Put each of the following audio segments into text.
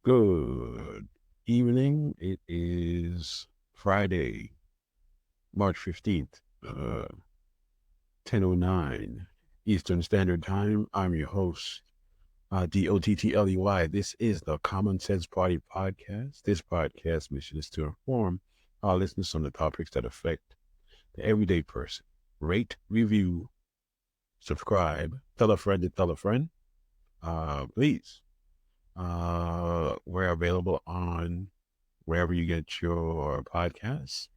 Good evening. It is Friday, March 15th, 10:09 Eastern Standard Time. I'm your host, DOTTLEY. This is the Common Sense Party podcast. This podcast mission is to inform our listeners on the topics that affect the everyday person. Rate, review, subscribe, tell a friend to tell a friend. Please. We're available on wherever you get your podcasts.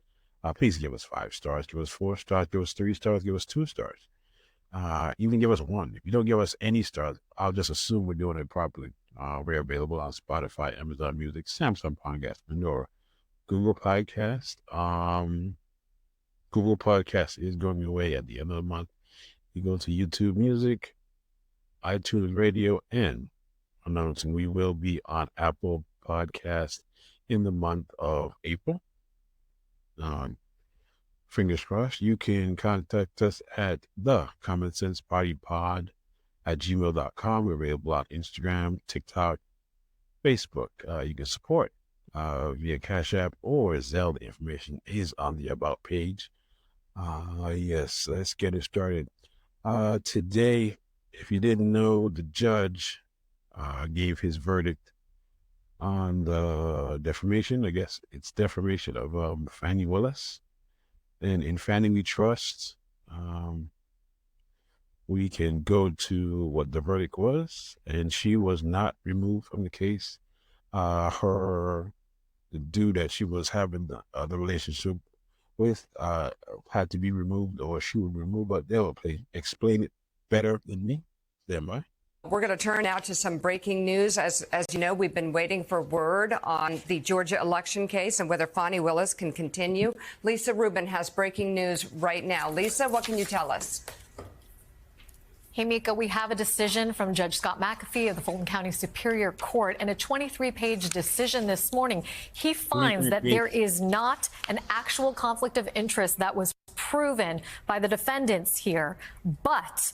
Please give us 5 stars, give us 4 stars, give us 3 stars, give us 2 stars. Even give us 1. If you don't give us any stars, I'll just assume we're doing it properly. We're available on Spotify, Amazon Music, Samsung Podcast, Pandora, Google Podcast. Google Podcast is going away at the end of the month. You go to YouTube Music, iTunes Radio, and announcing we will be on Apple Podcast in the month of April. Fingers crossed. You can contact us at the Common Sense Party Pod at gmail.com. We're available on Instagram, TikTok, Facebook. You can support via Cash App or Zelle. The information is on the About page. Yes, let's get it started. Today, if you didn't know, the judge gave his verdict on the defamation. I guess it's defamation of Fanni Willis. And in Fanni We Trust, we can go to what the verdict was, and she was not removed from the case. The dude that she was having the relationship with had to be removed, or she would remove, but they'll explain it better than me. Stand by. We're going to turn now to some breaking news. As you know, we've been waiting for word on the Georgia election case and whether Fanni Willis can continue. Lisa Rubin has breaking news right now. Lisa, what can you tell us? Hey, Mika, we have a decision from Judge Scott McAfee of the Fulton County Superior Court. In a 23-page decision this morning, he finds that there is not an actual conflict of interest that was proven by the defendants here, but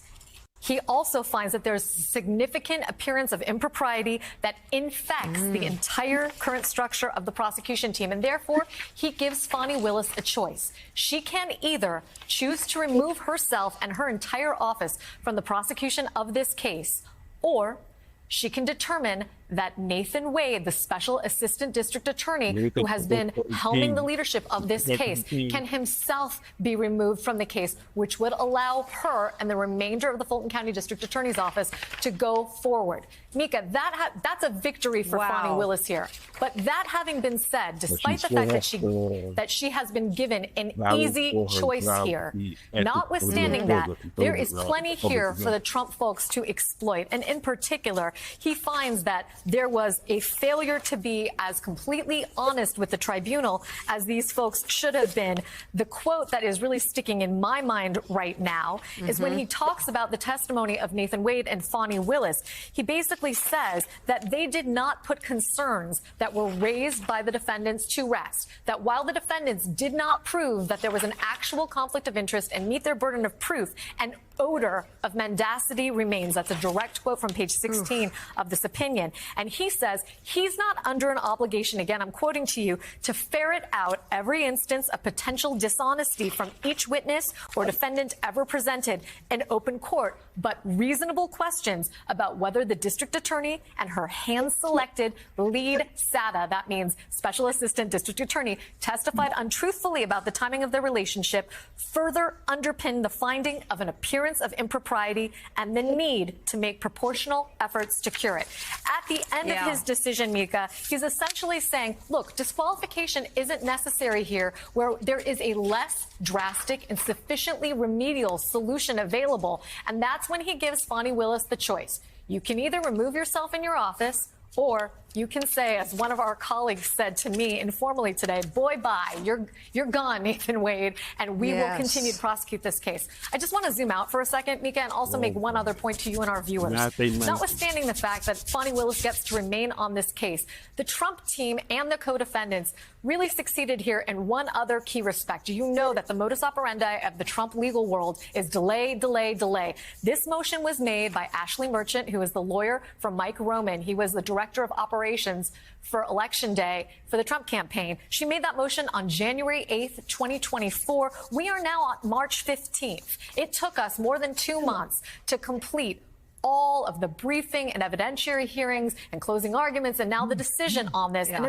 he also finds that there's significant appearance of impropriety that infects the entire current structure of the prosecution team. And therefore, he gives Fanni Willis a choice. She can either choose to remove herself and her entire office from the prosecution of this case, or she can determine that Nathan Wade, the special assistant district attorney who has been helming the leadership of this case, can himself be removed from the case, which would allow her and the remainder of the Fulton County District Attorney's Office to go forward. Mika, that's a victory for Fanni Willis here. But that having been said, despite the fact that she has been given an easy choice here, notwithstanding that, there is plenty here for the Trump folks to exploit. And in particular, he finds that there was a failure to be as completely honest with the tribunal as these folks should have been. The quote that is really sticking in my mind right now is when he talks about the testimony of Nathan Wade and Fanni Willis. He basically says that they did not put concerns that were raised by the defendants to rest, that while the defendants did not prove that there was an actual conflict of interest and meet their burden of proof, an odor of mendacity remains. That's a direct quote from page 16 of this opinion. And he says he's not under an obligation, again, I'm quoting to you, to ferret out every instance of potential dishonesty from each witness or defendant ever presented in open court, but reasonable questions about whether the district attorney and her hand-selected lead SATA, that means special assistant district attorney, testified untruthfully about the timing of their relationship, further underpin the finding of an appearance of impropriety and the need to make proportional efforts to cure it. At the end of his decision, Mika, he's essentially saying, look, disqualification isn't necessary here where there is a less drastic and sufficiently remedial solution available. And that's when he gives Fanni Willis the choice. You can either remove yourself in your office, or you can say, as one of our colleagues said to me informally today, boy, bye, you're gone, Nathan Wade, and we will continue to prosecute this case. I just want to zoom out for a second, Mika, and also make one other point to you and our viewers. Notwithstanding the fact that Fanni Willis gets to remain on this case, the Trump team and the co-defendants really succeeded here in one other key respect. You know that the modus operandi of the Trump legal world is delay, delay, delay. This motion was made by Ashley Merchant, who is the lawyer for Mike Roman. He was the director of operations preparations for Election Day for the Trump campaign. She made that motion on January 8th, 2024. We are now on March 15th. It took us more than 2 months to complete all of the briefing and evidentiary hearings and closing arguments, and now the decision on this. Yeah.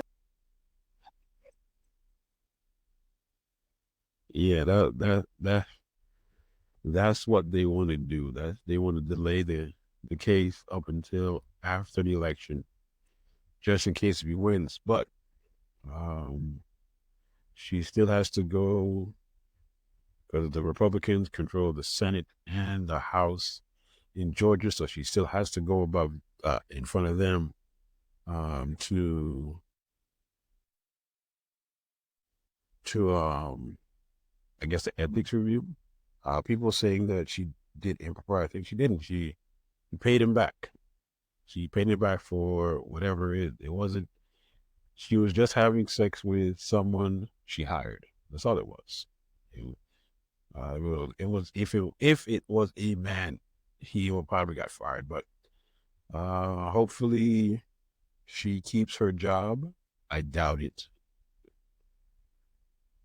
Yeah, that's what they want to do. They want to delay the case up until after the election, just in case he wins. But she still has to go because the Republicans control the Senate and the House in Georgia, so she still has to go above in front of them to I guess the ethics review. People saying that she did improper. I think she didn't. She paid him back. She paid him back for whatever it wasn't. She was just having sex with someone she hired. That's all it was. It was if it was a man, he would probably got fired. But hopefully she keeps her job. I doubt it,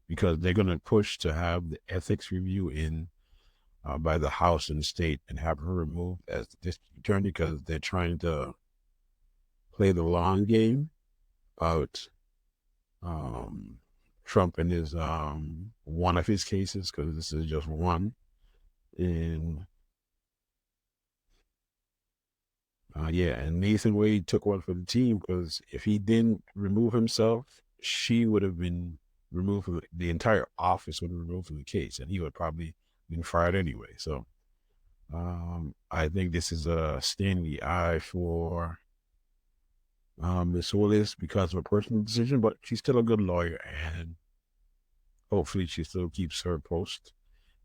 because they're going to push to have the ethics review in by the House and the state and have her removed as the district attorney, because they're trying to play the long game about Trump and his one of his cases, because this is just one. And and Nathan Wade took one for the team, because if he didn't remove himself, she would have been removed from the entire office would have been removed from the case, and he would probably been fired anyway. So I think this is a stand in the eye for Miss Willis because of a personal decision, but she's still a good lawyer, and hopefully she still keeps her post.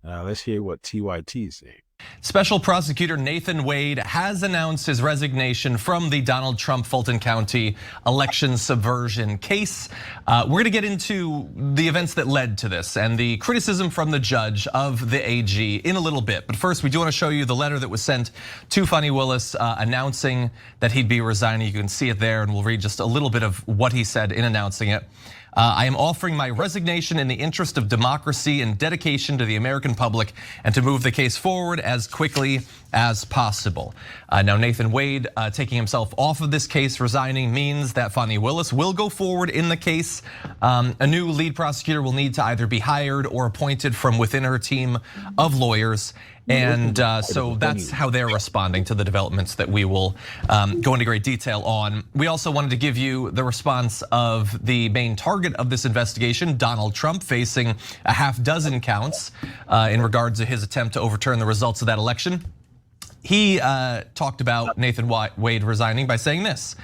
Let's hear what TYT is saying. Special Prosecutor Nathan Wade has announced his resignation from the Donald Trump Fulton County election subversion case. We're going to get into the events that led to this and the criticism from the judge of the AG in a little bit. But first, we do want to show you the letter that was sent to Fanni Willis announcing that he'd be resigning. You can see it there, and we'll read just a little bit of what he said in announcing it. I am offering my resignation in the interest of democracy and dedication to the American public, and to move the case forward as quickly as possible. Now, Nathan Wade taking himself off of this case, resigning, means that Fanni Willis will go forward in the case. A new lead prosecutor will need to either be hired or appointed from within her team of lawyers. And so that's how they're responding to the developments that we will go into great detail on. We also wanted to give you the response of the main target of this investigation, Donald Trump, facing a half dozen counts in regards to his attempt to overturn the results of that election. He talked about Nathan Wade resigning by saying this: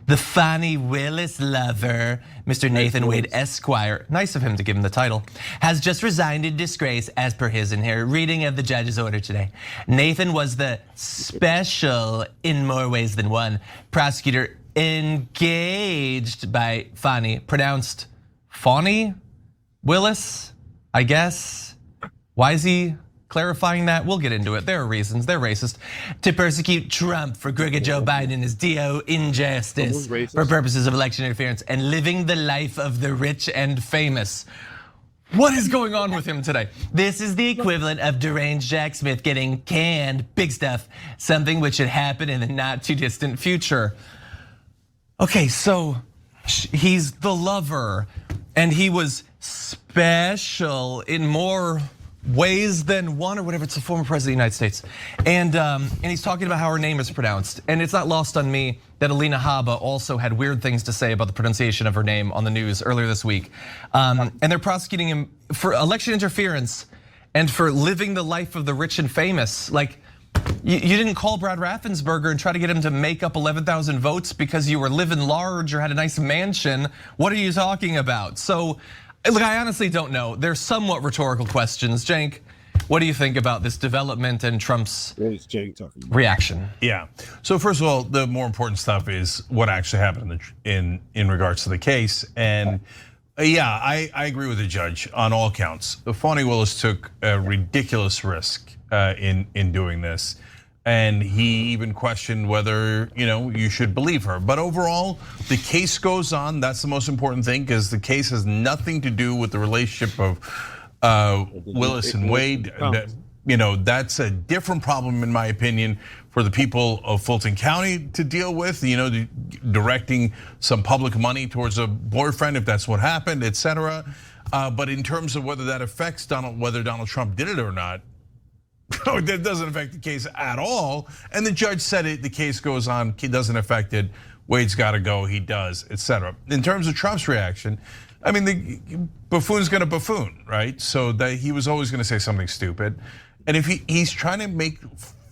the Fanni Willis lover, Mr. Nathan Wade Esquire, nice of him to give him the title, has just resigned in disgrace as per his and her reading of the judge's order today. Nathan was the special, in more ways than one, prosecutor engaged by Fanni, pronounced Fanni Willis, I guess. Why is he clarifying that? We'll get into it. There are reasons. They're racist. To persecute Trump for crooked Joe Biden is DO injustice for purposes of election interference and living the life of the rich and famous. What is going on with him today? This is the equivalent of deranged Jack Smith getting canned. Big stuff. Something which should happen in the not too distant future. Okay, so he's the lover, and he was special in more ways than one, or whatever. It's a former president of the United States. And he's talking about how her name is pronounced. And it's not lost on me that Alina Habba also had weird things to say about the pronunciation of her name on the news earlier this week. And they're prosecuting him for election interference and for living the life of the rich and famous. Like, you didn't call Brad Raffensperger and try to get him to make up 11,000 votes because you were living large or had a nice mansion. What are you talking about? So, look, I honestly don't know. They're somewhat rhetorical questions. Cenk, what do you think about this development and Trump's reaction? Yeah. So first of all, the more important stuff is what actually happened in regards to the case. And yeah, I agree with the judge on all counts. Fanni Willis took a ridiculous risk in doing this. And he even questioned whether, you should believe her. But overall, the case goes on. That's the most important thing, because the case has nothing to do with the relationship of Willis and Wade. That's a different problem, in my opinion, for the people of Fulton County to deal with, directing some public money towards a boyfriend, if that's what happened, etc. But in terms of whether that affects whether Donald Trump did it or not, that doesn't affect the case at all. And the judge said it, the case goes on, it doesn't affect it. Wade's got to go, he does, etc. In terms of Trump's reaction, I mean, the buffoon's gonna buffoon, right? So that he was always gonna say something stupid. And if he's trying to make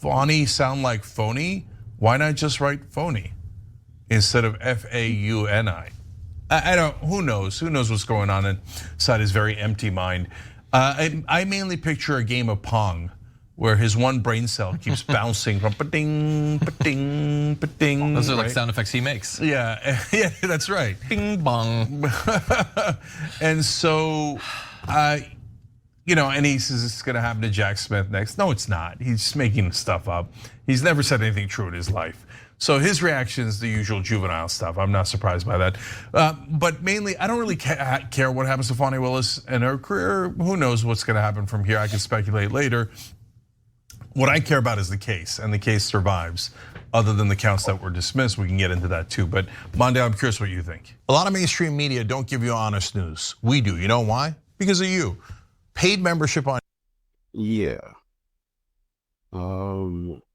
Fanni sound like phony, why not just write phony instead of F-A-U-N-I? I don't, who knows what's going on inside his very empty mind. I mainly picture a game of Pong, where his one brain cell keeps bouncing from ba-ding, ba-ding, ba-ding. Those are like sound effects he makes. Yeah, that's right. Bing bong. And so, and he says it's gonna happen to Jack Smith next. No, it's not. He's just making stuff up. He's never said anything true in his life. So his reaction is the usual juvenile stuff. I'm not surprised by that. But mainly, I don't really care what happens to Fanni Willis and her career. Who knows what's gonna happen from here? I can speculate later. What I care about is the case, and the case survives. Other than the counts that were dismissed, we can get into that too. But Mondale, I'm curious what you think. A lot of mainstream media don't give you honest news. We do. You know why? Because of you. Paid membership on. Yeah.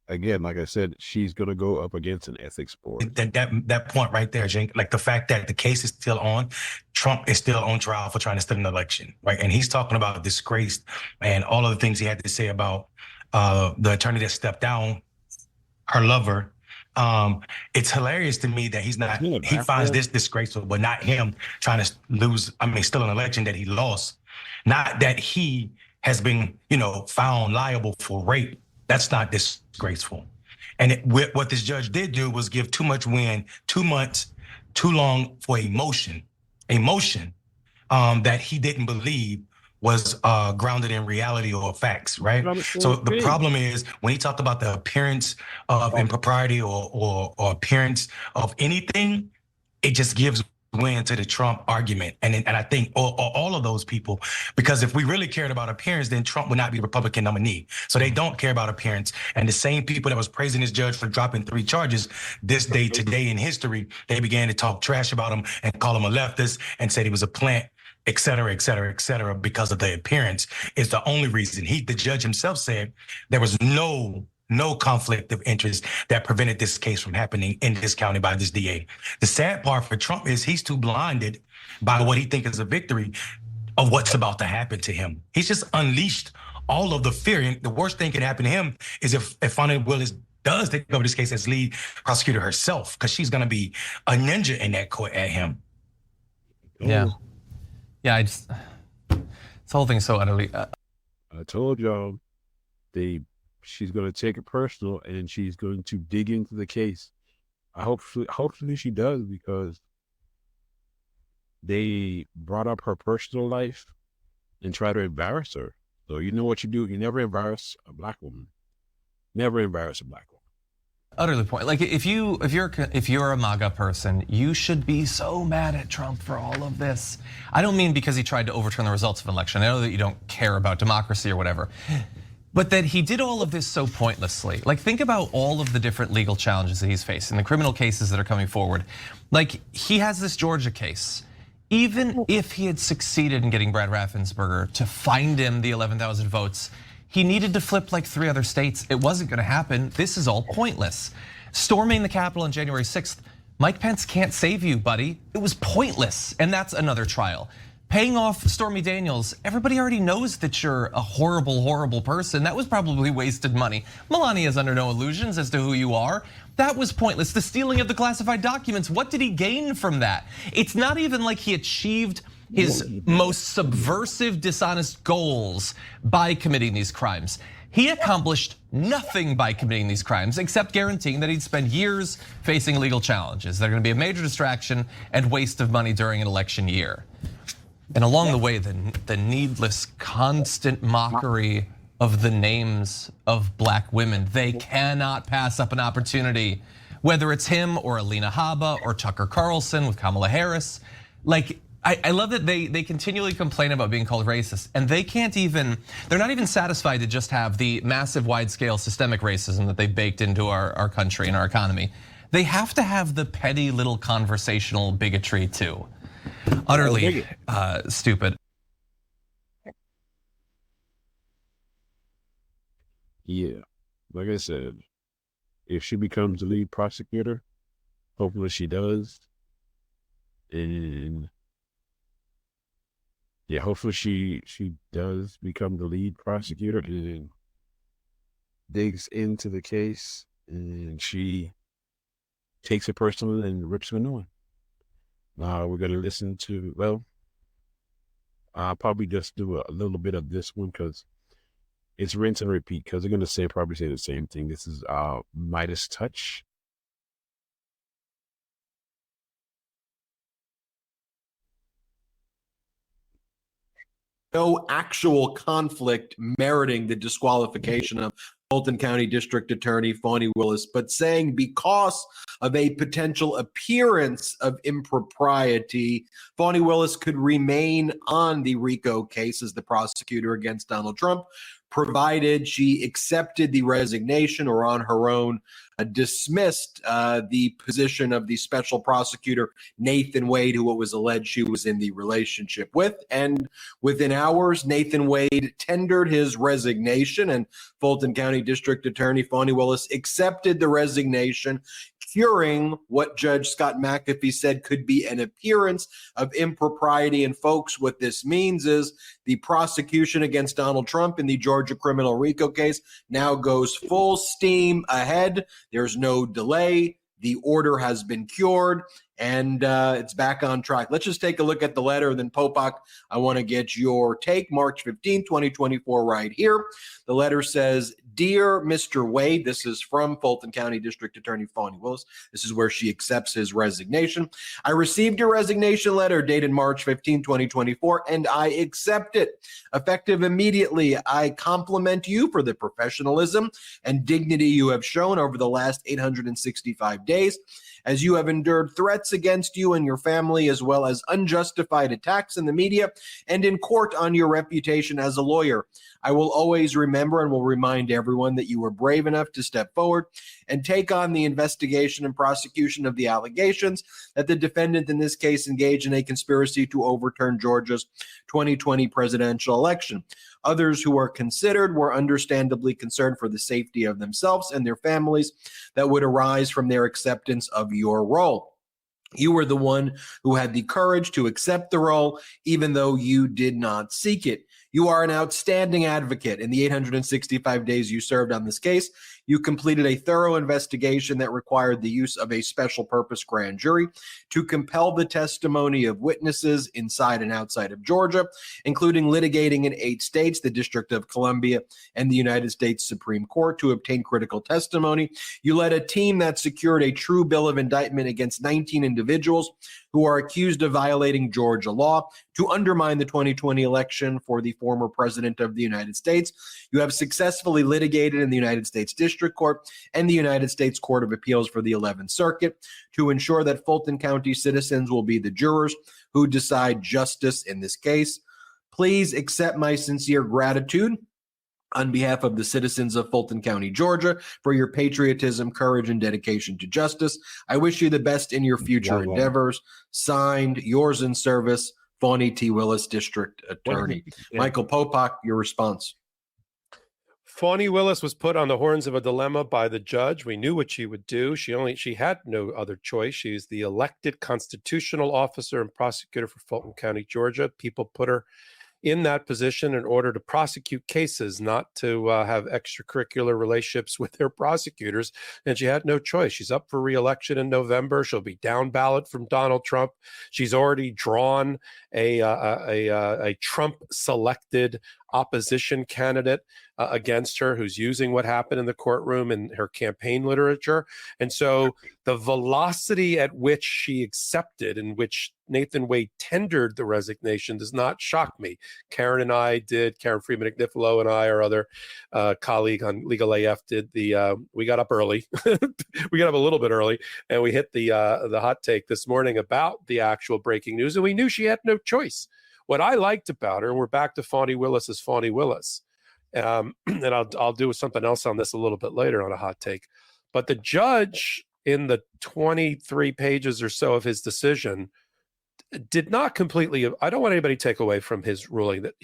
Again, like I said, she's gonna go up against an ethics board. That point right there, Jake, like the fact that the case is still on, Trump is still on trial for trying to steal an election, right? And he's talking about disgrace and all of the things he had to say about the attorney that stepped down, her lover. It's hilarious to me that he finds this disgraceful, but not him trying to steal an election that he lost. Not that he has been, found liable for rape. That's not disgraceful. And what this judge did do was give too much wind, 2 months, too long for emotion that he didn't believe was grounded in reality or facts, right? So the problem is when he talked about the appearance of impropriety or appearance of anything, it just gives wind to the Trump argument. And I think all of those people, because if we really cared about appearance, then Trump would not be the Republican nominee. So they don't care about appearance. And the same people that was praising this judge for dropping 3 charges this day today in history, they began to talk trash about him and call him a leftist and said he was a plant, et cetera, et cetera, et cetera, because of the appearance is the only reason. The judge himself said there was no conflict of interest that prevented this case from happening in this county by this DA. The sad part for Trump is he's too blinded by what he thinks is a victory of what's about to happen to him. He's just unleashed all of the fear. And the worst thing could happen to him is if Fanni Willis does take over this case as lead prosecutor herself, because she's gonna be a ninja in that court at him. Yeah, this whole thing is so utterly. I told y'all, she's gonna take it personal and she's going to dig into the case. Hopefully she does, because they brought up her personal life and try to embarrass her. So you know what you do? You never embarrass a black woman. Never embarrass a black woman. Utterly point. Like if you're a MAGA person, you should be so mad at Trump for all of this. I don't mean because he tried to overturn the results of an election. I know that you don't care about democracy or whatever, but that he did all of this so pointlessly. Like think about all of the different legal challenges that he's facing, the criminal cases that are coming forward. Like he has this Georgia case. Even if he had succeeded in getting Brad Raffensperger to find him the 11,000 votes, he needed to flip like 3 other states. It wasn't gonna happen. This is all pointless. Storming the Capitol on January 6th, Mike Pence can't save you, buddy. It was pointless, and that's another trial. Paying off Stormy Daniels, everybody already knows that you're a horrible, horrible person. That was probably wasted money. Melania's under no illusions as to who you are. That was pointless. The stealing of the classified documents, what did he gain from that? It's not even like he achieved his most subversive, dishonest goals by committing these crimes. He accomplished nothing by committing these crimes except guaranteeing that he'd spend years facing legal challenges. They're gonna be a major distraction and waste of money during an election year. And along the way, the needless, constant mockery of the names of black women. They cannot pass up an opportunity, whether it's him or Alina Habba or Tucker Carlson with Kamala Harris. Like, I love that they continually complain about being called racist, and they're not even satisfied to just have the massive wide-scale systemic racism that they've baked into our country and our economy. They have to have the petty little conversational bigotry too. Utterly stupid. Yeah, like I said, if she becomes the lead prosecutor, hopefully she does, and yeah, hopefully she does become the lead prosecutor and digs into the case, and she takes it personal and rips a new one. We're gonna listen to, well, I'll probably just do a little bit of this one because it's rinse and repeat, because they're gonna probably say the same thing. This is Midas Touch. No actual conflict meriting the disqualification of Fulton County District Attorney Fanni Willis, but saying because of a potential appearance of impropriety, Fanni Willis could remain on the RICO case as the prosecutor against Donald Trump, provided she accepted the resignation or on her own dismissed the position of the special prosecutor, Nathan Wade, who it was alleged she was in the relationship with. And within hours, Nathan Wade tendered his resignation, and Fulton County District Attorney Fanni Willis accepted the resignation, curing what Judge Scott McAfee said could be an appearance of impropriety. And folks, what this means is the prosecution against Donald Trump in the Georgia criminal RICO case now goes full steam ahead. There's no delay. The order has been cured, and it's back on track. Let's just take a look at the letter, and then Popak, I want to get your take. March 15, 2024, right here. The letter says, "Dear Mr. Wade," this is from Fulton County District Attorney Fanni Willis. This is where she accepts his resignation. "I received your resignation letter dated March 15, 2024, and I accept it. Effective immediately, I compliment you for the professionalism and dignity you have shown over the last 865 days. As you have endured threats against you and your family, as well as unjustified attacks in the media and in court on your reputation as a lawyer. I will always remember and will remind everyone that you were brave enough to step forward and take on the investigation and prosecution of the allegations that the defendant in this case engaged in a conspiracy to overturn Georgia's 2020 presidential election. Others who are considered were understandably concerned for the safety of themselves and their families that would arise from their acceptance of your role. You were the one who had the courage to accept the role, even though you did not seek it. You are an outstanding advocate. In the 865 days you served on this case, you completed a thorough investigation that required the use of a special purpose grand jury to compel the testimony of witnesses inside and outside of Georgia, including litigating in 8 states, the District of Columbia, and the United States Supreme Court to obtain critical testimony. You led a team that secured a true bill of indictment against 19 individuals who are accused of violating Georgia law to undermine the 2020 election for the former president of the United States. You have successfully litigated in the United States District Court and the United States Court of Appeals for the 11th Circuit to ensure that Fulton County citizens will be the jurors who decide justice in this case. Please accept my sincere gratitude on behalf of the citizens of Fulton County, Georgia, for your patriotism, courage, and dedication to justice. I wish you the best in your future endeavors. Signed, yours in service, Fanni T. Willis, District Attorney. Michael Popak, your response. Fanni Willis was put on the horns of a dilemma by the judge. We knew what she would do. She had no other choice. She's the elected constitutional officer and prosecutor for Fulton County, Georgia. People put her in that position in order to prosecute cases, not to have extracurricular relationships with their prosecutors. And she had no choice. She's up for re-election in November. She'll be down ballot from Donald Trump. She's already drawn a Trump-selected opposition candidate against her, who's using what happened in the courtroom in her campaign literature. And so the velocity at which she accepted, in which Nathan Wade tendered the resignation does not shock me. Karen and I did. Karen Freeman Agnifilo and I, our other colleague on Legal AF, did the. We got up early. We got up a little bit early, and we hit the hot take this morning about the actual breaking news, and we knew she had no choice. What I liked about her, and we're back to Fanni Willis as Fanni Willis, and I'll do something else on this a little bit later on a hot take, but the judge in the 23 pages or so of his decision did not completely, I don't want anybody to take away from his ruling that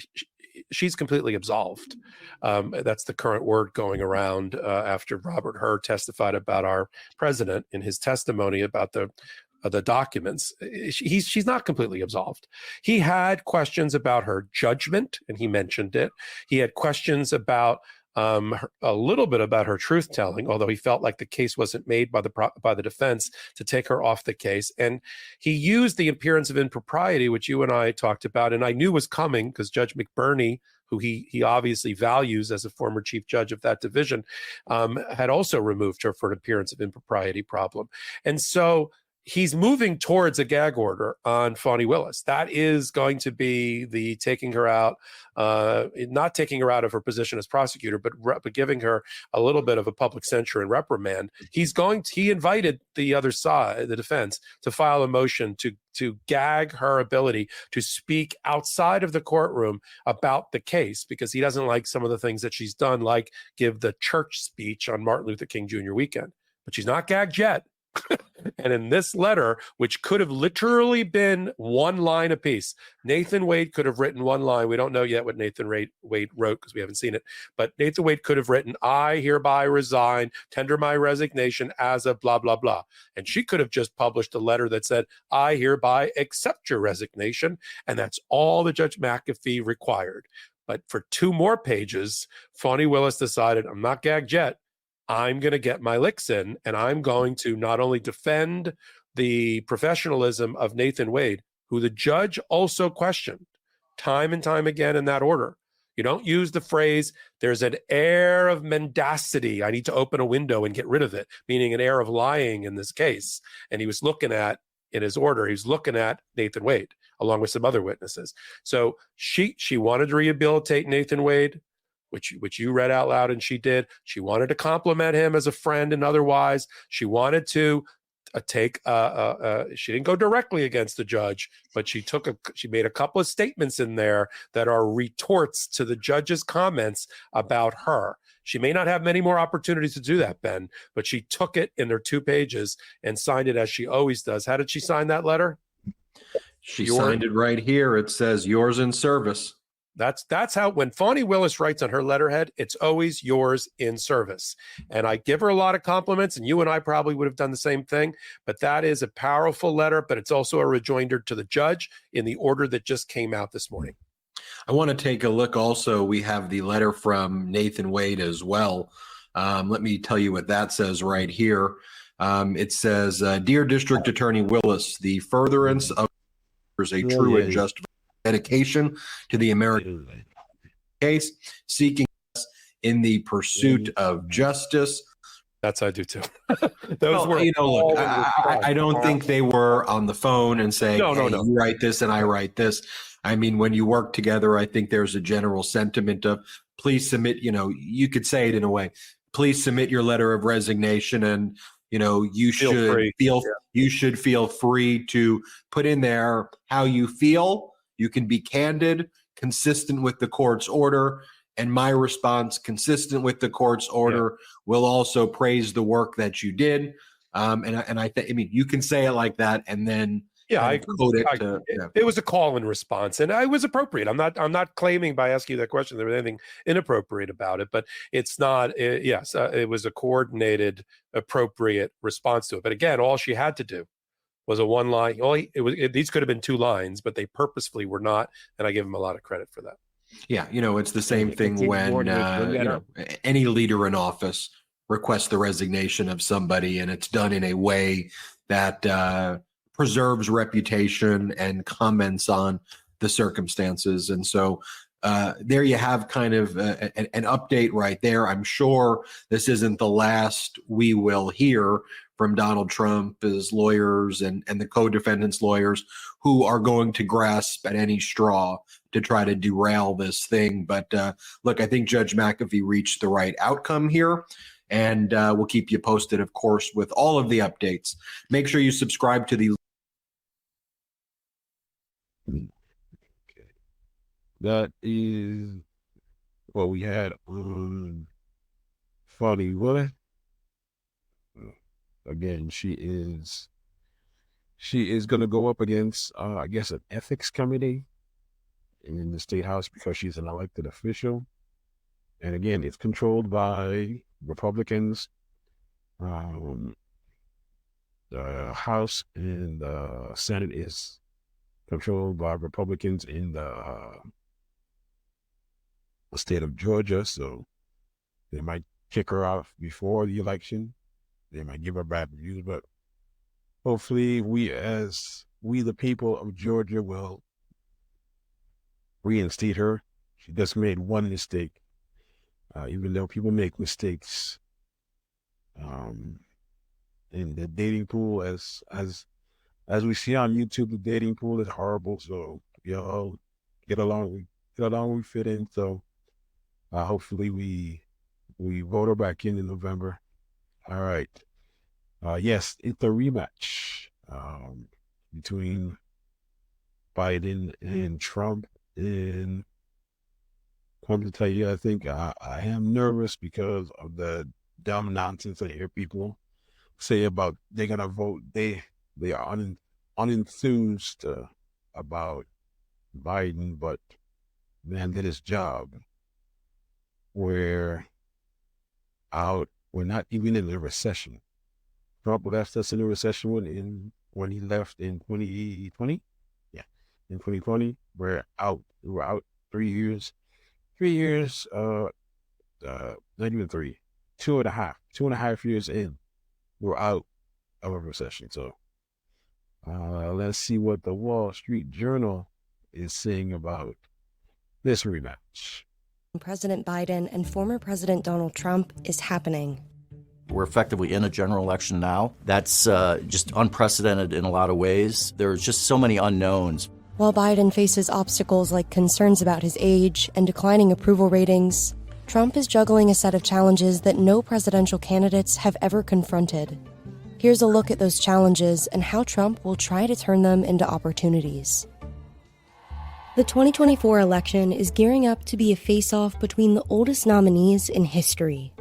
she's completely absolved. That's the current word going around after Robert Hur testified about our president in his testimony about the documents. She's not completely absolved. He had questions about her judgment, and he mentioned it. He had questions about a little bit about her truth telling, although he felt like the case wasn't made by the defense to take her off the case. And he used the appearance of impropriety, which you and I talked about, and I knew was coming because Judge McBurney, who he obviously values as a former chief judge of that division, had also removed her for an appearance of impropriety problem. And so he's moving towards a gag order on Fanni Willis. That is going to be the taking her out, not taking her out of her position as prosecutor, but giving her a little bit of a public censure and reprimand. He invited the other side, the defense, to file a motion to gag her ability to speak outside of the courtroom about the case, because he doesn't like some of the things that she's done, like give the church speech on Martin Luther King Jr. weekend. But she's not gagged yet. And in this letter, which could have literally been one line apiece, Nathan Wade could have written one line. We don't know yet what Nathan Wade wrote because we haven't seen it. But Nathan Wade could have written, "I hereby resign, tender my resignation as a blah, blah, blah." And she could have just published a letter that said, "I hereby accept your resignation." And that's all that Judge McAfee required. But for 2 more pages, Fanni Willis decided, I'm not gagged yet. I'm going to get my licks in, and I'm going to not only defend the professionalism of Nathan Wade, who the judge also questioned time and time again in that order. You don't use the phrase, there's an air of mendacity. I need to open a window and get rid of it, meaning an air of lying in this case. And he was looking at, in his order, he was looking at Nathan Wade along with some other witnesses. So she wanted to rehabilitate Nathan Wade, which you read out loud, and she did. She wanted to compliment him as a friend and otherwise. She wanted to she didn't go directly against the judge, but she made a couple of statements in there that are retorts to the judge's comments about her. She may not have many more opportunities to do that, Ben, but she took it in their 2 pages and signed it as she always does. How did she sign that letter? She signed it right here. It says, "Yours in service." That's how, when Fanni Willis writes on her letterhead, it's always "yours in service." And I give her a lot of compliments, and you and I probably would have done the same thing. But that is a powerful letter, but it's also a rejoinder to the judge in the order that just came out this morning. I want to take a look also. We have the letter from Nathan Wade as well. Let me tell you what that says right here. It says, "Dear District Attorney Willis, the furtherance of is a true and just dedication to the American case, seeking us in the pursuit of justice." That's I do too. Look, I don't think they were on the phone and saying, no. You write this and I write this. I mean, when you work together, I think there's a general sentiment of, please submit, you could say it in a way, please submit your letter of resignation, and you should feel free to put in there how you feel. You can be candid, consistent with the court's order, and my response, consistent with the court's order, will also praise the work that you did. You can say it like that, and then I quote it. It was a call and response, and it was appropriate. I'm not claiming by asking you that question there was anything inappropriate about it, but it's not. It was a coordinated, appropriate response to it. But again, all she had to do was a one line. These could have been 2 lines, but they purposefully were not, and I give them a lot of credit for that. Yeah, it's the same thing when any leader in office requests the resignation of somebody, and it's done in a way that preserves reputation and comments on the circumstances. And so there you have kind of an update right there. I'm sure this isn't the last we will hear from Donald Trump, his lawyers, and the co-defendants' lawyers, who are going to grasp at any straw to try to derail this thing. But look, I think Judge McAfee reached the right outcome here. And we'll keep you posted, of course, with all of the updates. Make sure you subscribe to the... Okay. That is what we had on Fanni Willis. Again, she is going to go up against, I guess, an ethics committee in the state house because she's an elected official. And again, it's controlled by Republicans. The House and the Senate is controlled by Republicans in the state of Georgia. So they might kick her off before the election. They might give her bad reviews, but hopefully we the people of Georgia will reinstate her. She just made one mistake. Even though people make mistakes in the dating pool, as we see on YouTube, the dating pool is horrible. So get along, we fit in. So hopefully we vote her back in November. All right. Yes, it's a rematch between Biden and Trump. And come to tell you, I think I am nervous because of the dumb nonsense I hear people say about they're gonna vote. They are unenthused about Biden, but man did his job. We're not even in a recession. Trump left us in a recession when he left in 2020. Yeah, in 2020, we're out. We were out 3 years. 3 years, not even 3, 2.5 years in, we're out of a recession. So let's see what the Wall Street Journal is saying about this rematch. President Biden and former President Donald Trump is happening. We're effectively in a general election now. That's just unprecedented in a lot of ways. There's just so many unknowns. While Biden faces obstacles like concerns about his age and declining approval ratings, Trump is juggling a set of challenges that no presidential candidates have ever confronted. Here's a look at those challenges and how Trump will try to turn them into opportunities. The 2024 election is gearing up to be a face-off between the oldest nominees in history.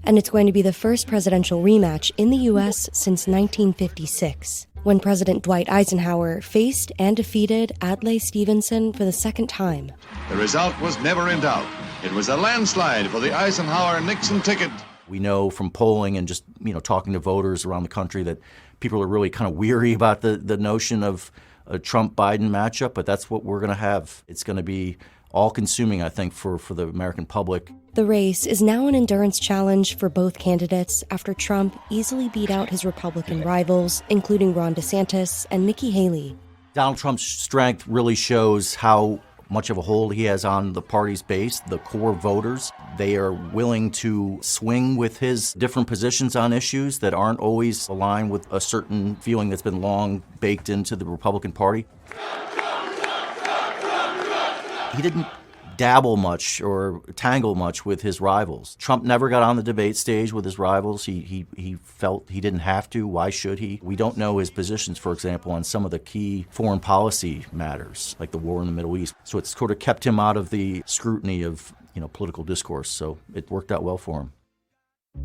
And it's going to be the first presidential rematch in the U.S. since 1956, when President Dwight Eisenhower faced and defeated Adlai Stevenson for the second time. The result was never in doubt. It was a landslide for the Eisenhower-Nixon ticket. We know from polling and just talking to voters around the country that people are really kind of weary about the notion of a Trump-Biden matchup, but that's what we're going to have. It's going to be all-consuming, I think, for the American public. The race is now an endurance challenge for both candidates after Trump easily beat out his Republican rivals, including Ron DeSantis and Nikki Haley. Donald Trump's strength really shows how much of a hold he has on the party's base, the core voters. They are willing to swing with his different positions on issues that aren't always aligned with a certain feeling that's been long baked into the Republican Party. He didn't dabble much or tangle much with his rivals. Trump never got on the debate stage with his rivals. He felt he didn't have to. Why should he? We don't know his positions, for example, on some of the key foreign policy matters, like the war in the Middle East. So it's sort of kept him out of the scrutiny of political discourse. So it worked out well for him.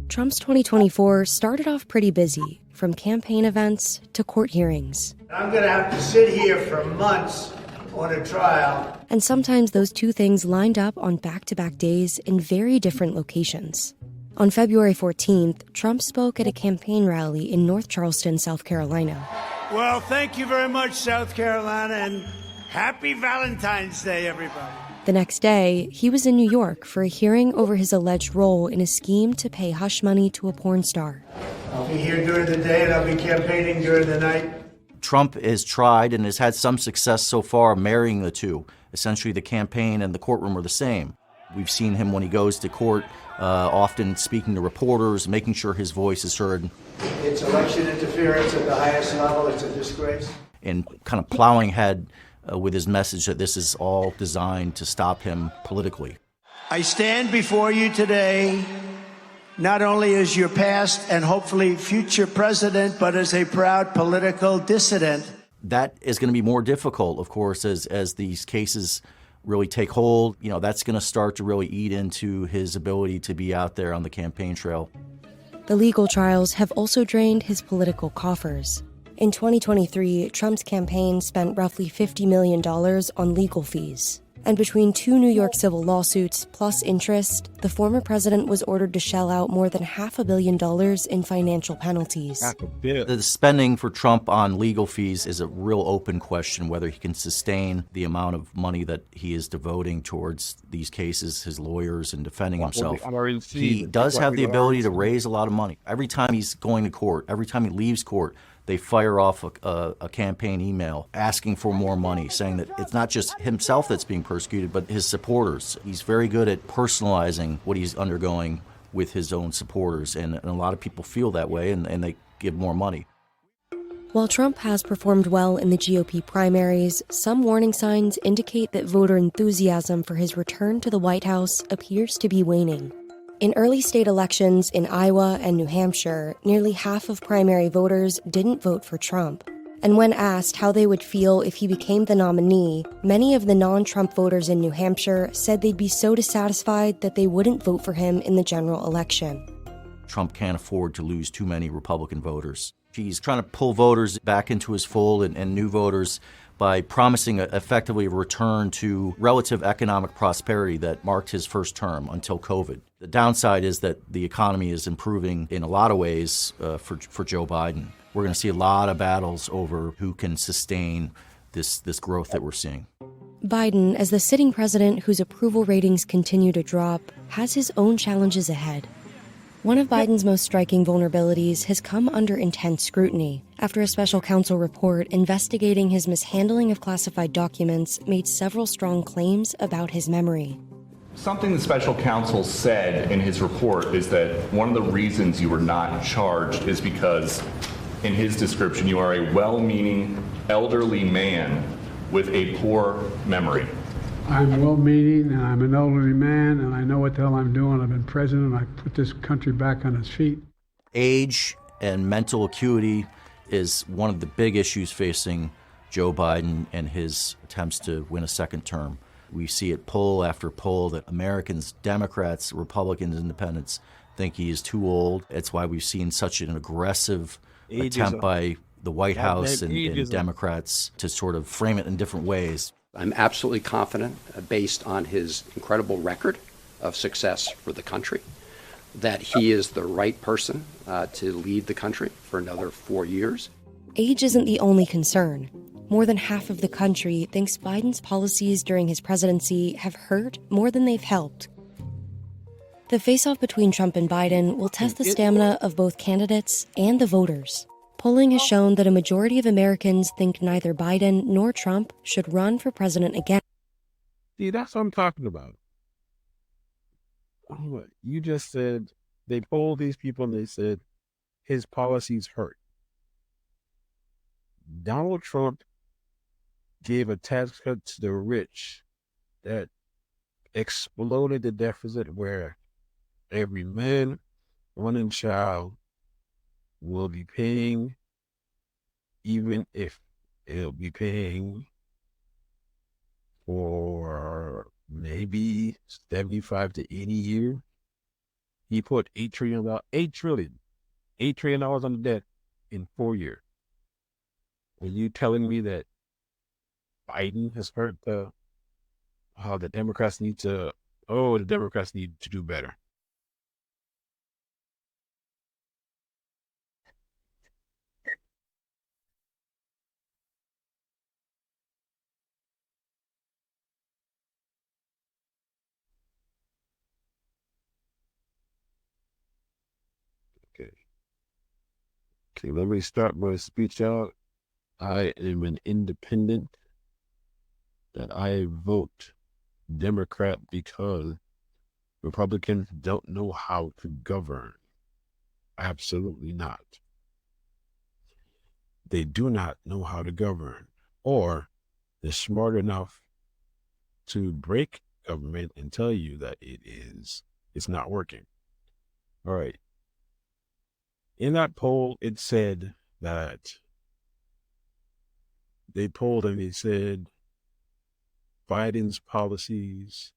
Trump's 2024 started off pretty busy, from campaign events to court hearings. I'm going to have to sit here for months on a trial. And sometimes those two things lined up on back-to-back days in very different locations. On February 14th, Trump spoke at a campaign rally in North Charleston, South Carolina. Well, thank you very much, South Carolina, and happy Valentine's Day, everybody. The next day, he was in New York for a hearing over his alleged role in a scheme to pay hush money to a porn star. I'll be here during the day and I'll be campaigning during the night. Trump has tried and has had some success so far marrying the two. Essentially, the campaign and the courtroom are the same. We've seen him when he goes to court, often speaking to reporters, making sure his voice is heard. It's election interference at the highest level. It's a disgrace. And kind of plowing ahead with his message that this is all designed to stop him politically. I stand before you today not only as your past and hopefully future president, but as a proud political dissident. That is going to be more difficult, of course, as these cases really take hold. You know, that's going to start to really eat into his ability to be out there on the campaign trail. The legal trials have also drained his political coffers. In 2023, Trump's campaign spent roughly $50 million on legal fees. And between two New York civil lawsuits plus interest, the former president was ordered to shell out more than $500 million in financial penalties. The spending for Trump on legal fees is a real open question, whether he can sustain the amount of money that he is devoting towards these cases, his lawyers, and defending himself. He does have the ability to raise a lot of money. Every time he's going to court, every time he leaves court, they fire off a campaign email asking for more money, saying that it's not just himself that's being persecuted, but his supporters. He's very good at personalizing what he's undergoing with his own supporters, and a lot of people feel that way, and they give more money. While Trump has performed well in the GOP primaries, some warning signs indicate that voter enthusiasm for his return to the White House appears to be waning. In early state elections in Iowa and New Hampshire, nearly half of primary voters didn't vote for Trump. And when asked how they would feel if he became the nominee, many of the non-Trump voters in New Hampshire said they'd be so dissatisfied that they wouldn't vote for him in the general election. Trump can't afford to lose too many Republican voters. He's trying to pull voters back into his fold and new voters by promising effectively a return to relative economic prosperity that marked his first term until COVID. The downside is that the economy is improving in a lot of ways for Joe Biden. We're going to see a lot of battles over who can sustain this growth that we're seeing. Biden, as the sitting president whose approval ratings continue to drop, has his own challenges ahead. One of Biden's most striking vulnerabilities has come under intense scrutiny after a special counsel report investigating his mishandling of classified documents made several strong claims about his memory. Something the special counsel said in his report is that one of the reasons you were not charged is because, in his description, you are a well-meaning elderly man with a poor memory. I'm well-meaning, and I'm an elderly man, and I know what the hell I'm doing. I've been president, and I put this country back on its feet. Age and mental acuity is one of the big issues facing Joe Biden and his attempts to win a second term. We see it poll after poll that Americans, Democrats, Republicans, Independents, think he is too old. It's why we've seen such an aggressive attempt by the White House and Democrats to sort of frame it in different ways. I'm absolutely confident, based on his incredible record of success for the country, that he is the right person to lead the country for another 4 years. Age isn't the only concern. More than half of the country thinks Biden's policies during his presidency have hurt more than they've helped. The face-off between Trump and Biden will test the stamina of both candidates and the voters. Polling has shown that a majority of Americans think neither Biden nor Trump should run for president again. See, that's what I'm talking about. You just said they polled these people and they said his policies hurt. Donald Trump gave a tax cut to the rich that exploded the deficit, where every man, woman, and child will be paying, even if it'll be paying for maybe 75 to 80 years. He put $8 trillion on the debt in 4 years. Are you telling me that Biden has hurt the Democrats need to do better? Okay, let me start my speech out. I am an independent, that I vote Democrat because Republicans don't know how to govern. Absolutely not. They do not know how to govern, or they're smart enough to break government and tell you that it's not working. All right. In that poll, it said that they polled and they said Biden's policies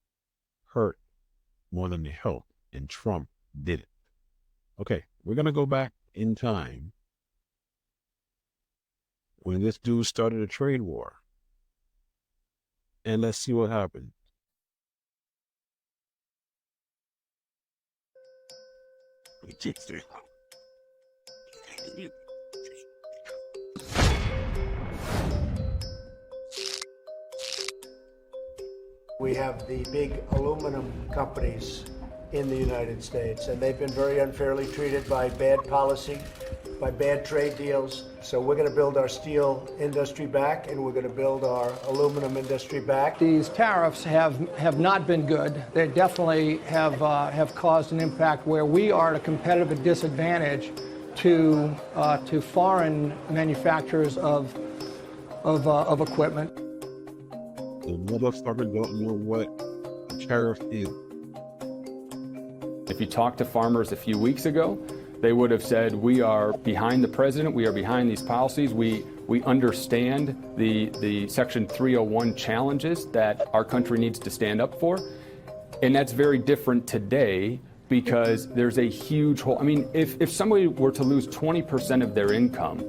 hurt more than they help, and Trump did it. Okay, we're going to go back in time when this dude started a trade war. And let's see what happened. We have the big aluminum companies in the United States, and they've been very unfairly treated by bad policy, by bad trade deals. So we're going to build our steel industry back, and we're going to build our aluminum industry back. These tariffs have not been good. They definitely have caused an impact where we are at a competitive disadvantage to foreign manufacturers of equipment. The motherfucker don't know what a tariff is. If you talked to farmers a few weeks ago, they would have said, we are behind the president, we are behind these policies, we understand the Section 301 challenges that our country needs to stand up for. And that's very different today because there's a huge hole. I mean, if somebody were to lose 20% of their income,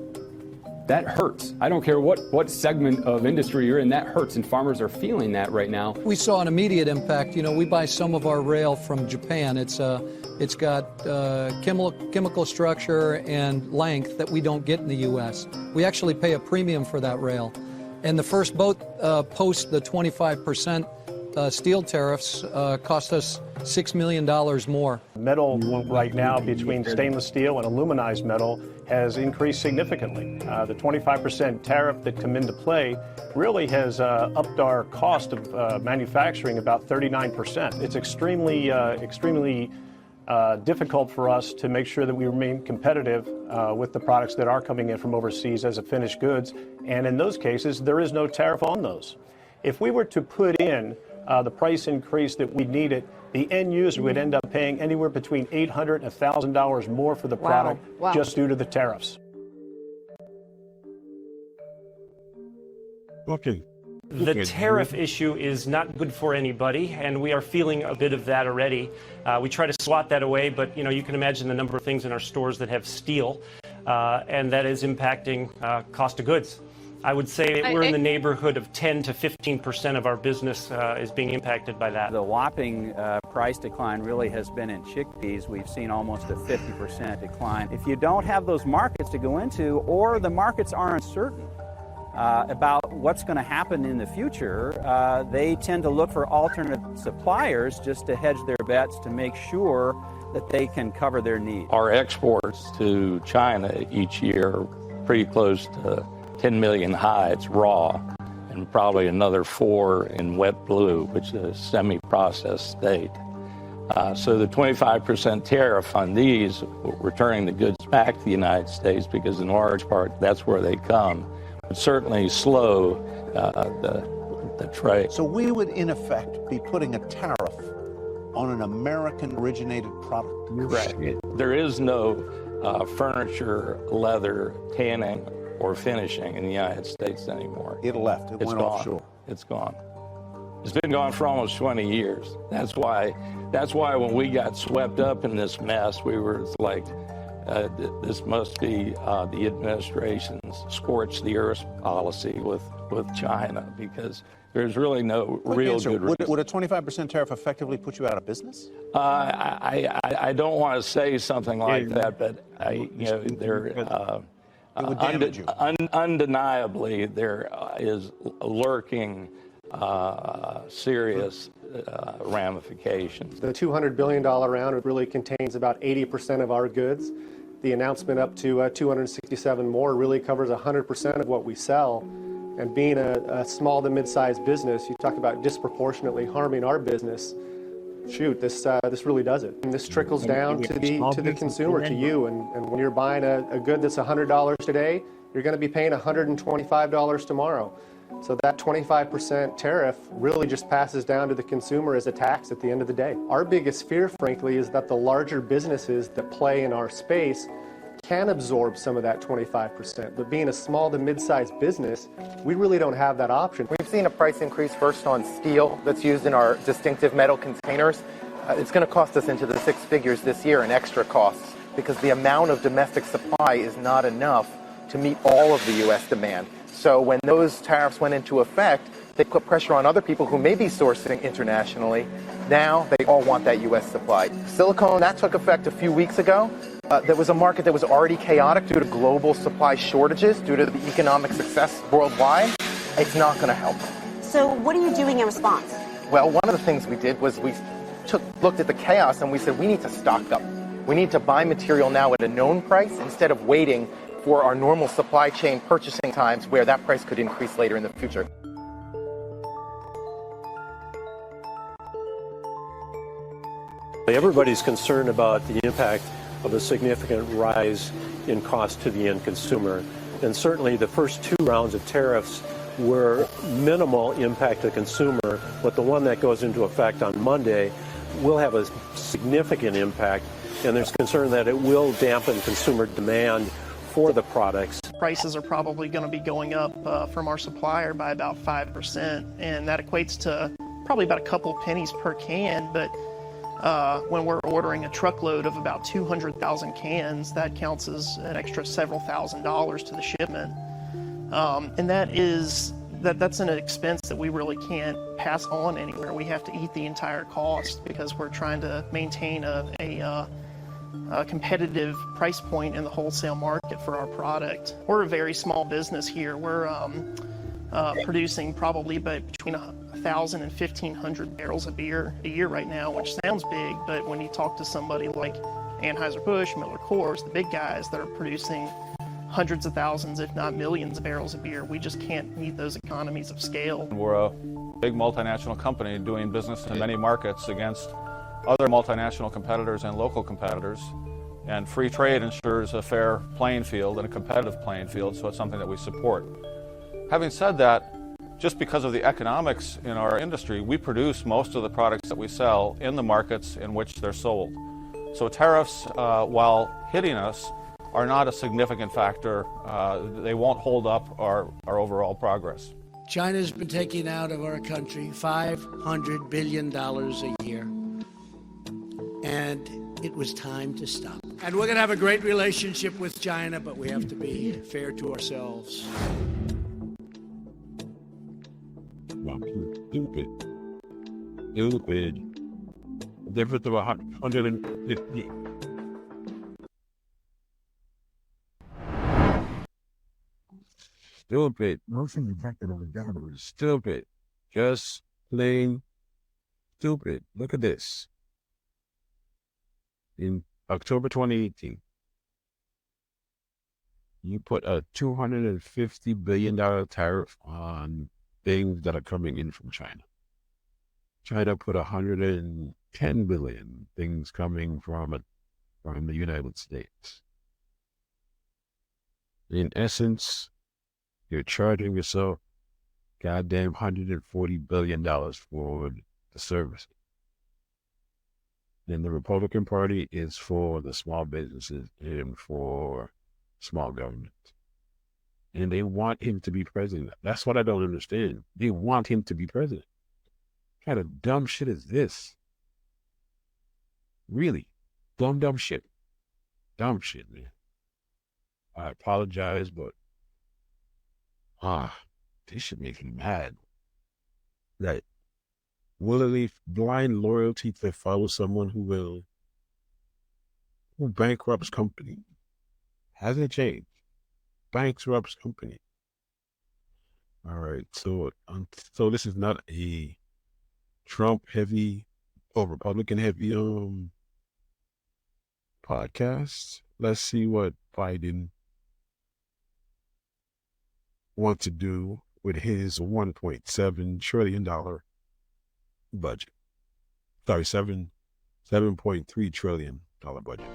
that hurts. I don't care what segment of industry you're in, that hurts, and farmers are feeling that right now. We saw an immediate impact. You know, we buy some of our rail from Japan. It's got chemical structure and length that we don't get in the U.S. We actually pay a premium for that rail. And the first boat post the 25% steel tariffs cost us $6 million more. Metal right now between stainless steel and aluminized metal has increased significantly. The 25% tariff that come into play really has upped our cost of manufacturing about 39%. It's extremely difficult for us to make sure that we remain competitive with the products that are coming in from overseas as a finished goods. And in those cases, there is no tariff on those. If we were to put in the price increase that we needed, the end user would end up paying anywhere between $800 and $1,000 more for the product just due to the tariffs. Okay. The tariff issue is not good for anybody, and we are feeling a bit of that already. We try to swat that away, but you can imagine the number of things in our stores that have steel, and that is impacting cost of goods. I would say we're in the neighborhood of 10 to 15% of our business is being impacted by that. The whopping price decline really has been in chickpeas. We've seen almost a 50% decline. If you don't have those markets to go into, or the markets are uncertain about what's going to happen in the future, they tend to look for alternate suppliers just to hedge their bets to make sure that they can cover their needs. Our exports to China each year are pretty close to 10 million hides raw, and probably another 4 in wet blue, which is a semi-processed state. So the 25% tariff on these, returning the goods back to the United States, because in large part that's where they come, would certainly slow the trade. So we would in effect be putting a tariff on an American-originated product. Correct. There is no furniture, leather, tanning, or finishing in the United States anymore. It left. It went offshore. It's gone. It's been gone for almost 20 years. That's why when we got swept up in this mess, we were like, this must be the administration's scorch the earth policy with China, because there's really no real good reason. Would a 25% tariff effectively put you out of business? I don't want to say something like that, but undeniably, there is lurking serious ramifications. The $200 billion round really contains about 80% of our goods. The announcement up to 267 more really covers 100% of what we sell. And being a small to mid-sized business, you talk about disproportionately harming our business. shoot, this really does it. And this trickles down to the consumer, to you. And when you're buying a good that's $100 today, you're going to be paying $125 tomorrow. So that 25% tariff really just passes down to the consumer as a tax at the end of the day. Our biggest fear, frankly, is that the larger businesses that play in our space can absorb some of that 25%. But being a small to mid-sized business, we really don't have that option. We've seen a price increase first on steel that's used in our distinctive metal containers. It's going to cost us into the six figures this year in extra costs because the amount of domestic supply is not enough to meet all of the U.S. demand. So when those tariffs went into effect, they put pressure on other people who may be sourcing internationally. Now they all want that U.S. supply. Silicone, that took effect a few weeks ago. There was a market that was already chaotic due to global supply shortages, due to the economic success worldwide. It's not going to help. So what are you doing in response? Well, one of the things we did was we looked at the chaos and we said we need to stock up. We need to buy material now at a known price instead of waiting for our normal supply chain purchasing times where that price could increase later in the future. Everybody's concerned about the impact of a significant rise in cost to the end consumer. And certainly the first two rounds of tariffs were minimal impact to the consumer, but the one that goes into effect on Monday will have a significant impact. And there's concern that it will dampen consumer demand for the products. Prices are probably going to be going up from our supplier by about 5%, and that equates to probably about a couple pennies per can. But when we're ordering a truckload of about 200,000 cans, that counts as an extra several $1,000s to the shipment. And that's an expense that we really can't pass on anywhere. We have to eat the entire cost because we're trying to maintain a competitive price point in the wholesale market for our product. We're a very small business here. We're producing probably between 1,000 and 1,500 barrels of beer a year right now, which sounds big, but when you talk to somebody like Anheuser-Busch, Miller Coors, the big guys that are producing hundreds of thousands, if not millions of barrels of beer, we just can't meet those economies of scale. We're a big multinational company doing business in many markets against other multinational competitors and local competitors, and free trade ensures a fair playing field and a competitive playing field, so it's something that we support. Having said that, just because of the economics in our industry, we produce most of the products that we sell in the markets in which they're sold. So tariffs, while hitting us, are not a significant factor. They won't hold up our overall progress. China's been taking out of our country $500 billion a year. And it was time to stop. And we're going to have a great relationship with China, but we have to be fair to ourselves. Wow, stupid. Stupid. Difference of 150. Stupid. Nothing effective on the government. Stupid. Just plain stupid. Look at this. In October 2018, you put a $250 billion tariff on things that are coming in from China. China put $110 billion things coming from the United States. In essence, you're charging yourself goddamn $140 billion for the service. Then the Republican Party is for the small businesses and for small government. And they want him to be president. That's what I don't understand. They want him to be president. What kind of dumb shit is this? Really? Dumb shit. Dumb shit, man. I apologize, but this should make me mad. That willingly blind loyalty to follow someone who bankrupts company. Hasn't changed. Bankrupts company. All right, so this is not a Trump heavy or Republican heavy podcast. Let's see what Biden wants to do with his $1.7 trillion budget. Sorry, $7.3 trillion budget.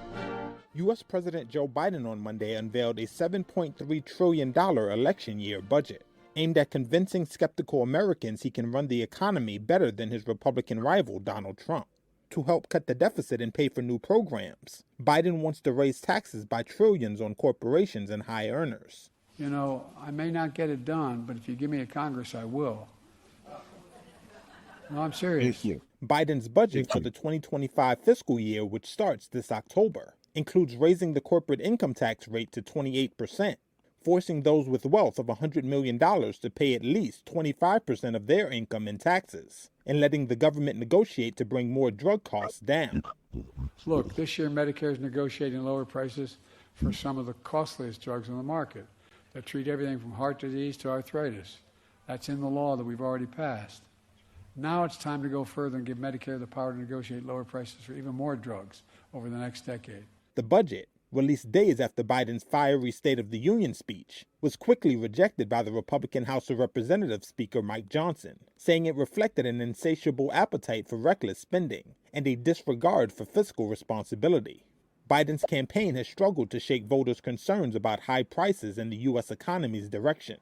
U.S. President Joe Biden on Monday unveiled a $7.3 trillion election year budget, aimed at convincing skeptical Americans he can run the economy better than his Republican rival Donald Trump. To help cut the deficit and pay for new programs, Biden wants to raise taxes by trillions on corporations and high earners. You know, I may not get it done, but if you give me a Congress, I will. No, I'm serious. Thank you. Biden's budget for the 2025 fiscal year, which starts this October, includes raising the corporate income tax rate to 28%, forcing those with wealth of $100 million to pay at least 25% of their income in taxes, and letting the government negotiate to bring more drug costs down. Look, this year Medicare is negotiating lower prices for some of the costliest drugs on the market that treat everything from heart disease to arthritis. That's in the law that we've already passed. Now it's time to go further and give Medicare the power to negotiate lower prices for even more drugs over the next decade. The budget, released days after Biden's fiery State of the Union speech, was quickly rejected by the Republican House of Representatives Speaker Mike Johnson, saying it reflected an insatiable appetite for reckless spending and a disregard for fiscal responsibility. Biden's campaign has struggled to shake voters' concerns about high prices and the U.S. economy's direction.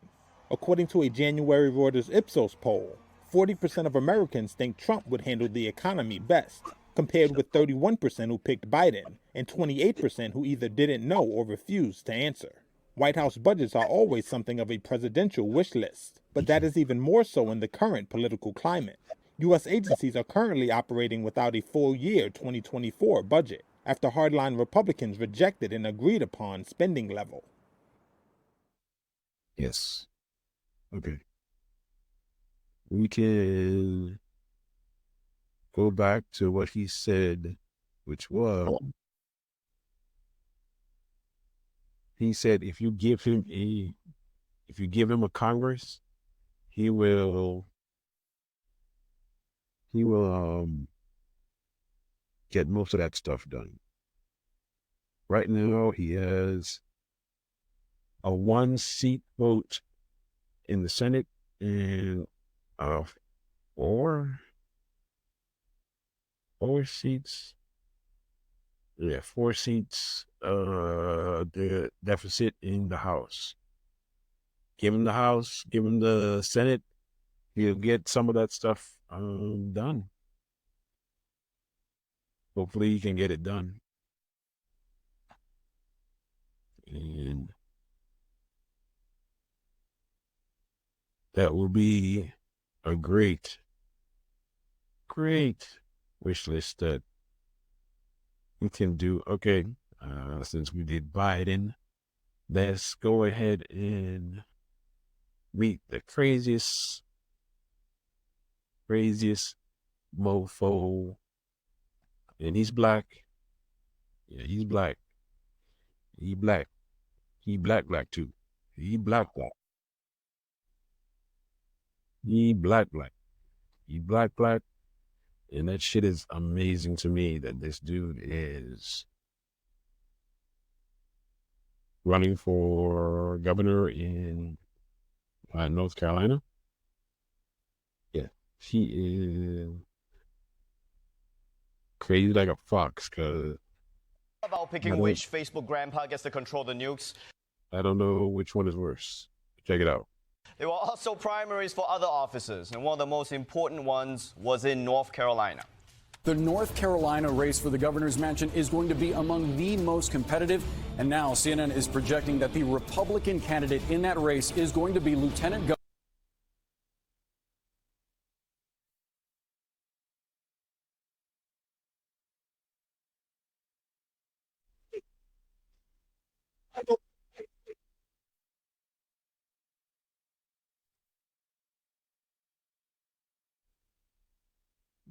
According to a January Reuters Ipsos poll, 40% of Americans think Trump would handle the economy best, compared with 31% who picked Biden and 28% who either didn't know or refused to answer. White House budgets are always something of a presidential wish list, but that is even more so in the current political climate. U.S. agencies are currently operating without a full year 2024 budget, after hardline Republicans rejected an agreed upon spending level. Yes. Okay. We can go back to what he said, which was, he said if you give him a Congress, he will get most of that stuff done. Right now he has a 1-seat vote in the Senate and four seats. Yeah, 4 seats. The deficit in the House. Give him the House, give him the Senate. He'll get some of that stuff done. Hopefully he can get it done. And that will be a great wish list that we can do. Okay, since we did Biden, let's go ahead and meet the craziest mofo. And he's black. Yeah, he's black. He black. He black too. He black. He black. He black. And that shit is amazing to me that this dude is running for governor in North Carolina. Yeah, he is crazy like a fox, cause About picking which Facebook grandpa gets to control the nukes. I don't know which one is worse. Check it out. There were also primaries for other offices, and one of the most important ones was in North Carolina. The North Carolina race for the governor's mansion is going to be among the most competitive, and now CNN is projecting that the Republican candidate in that race is going to be Lieutenant Governor.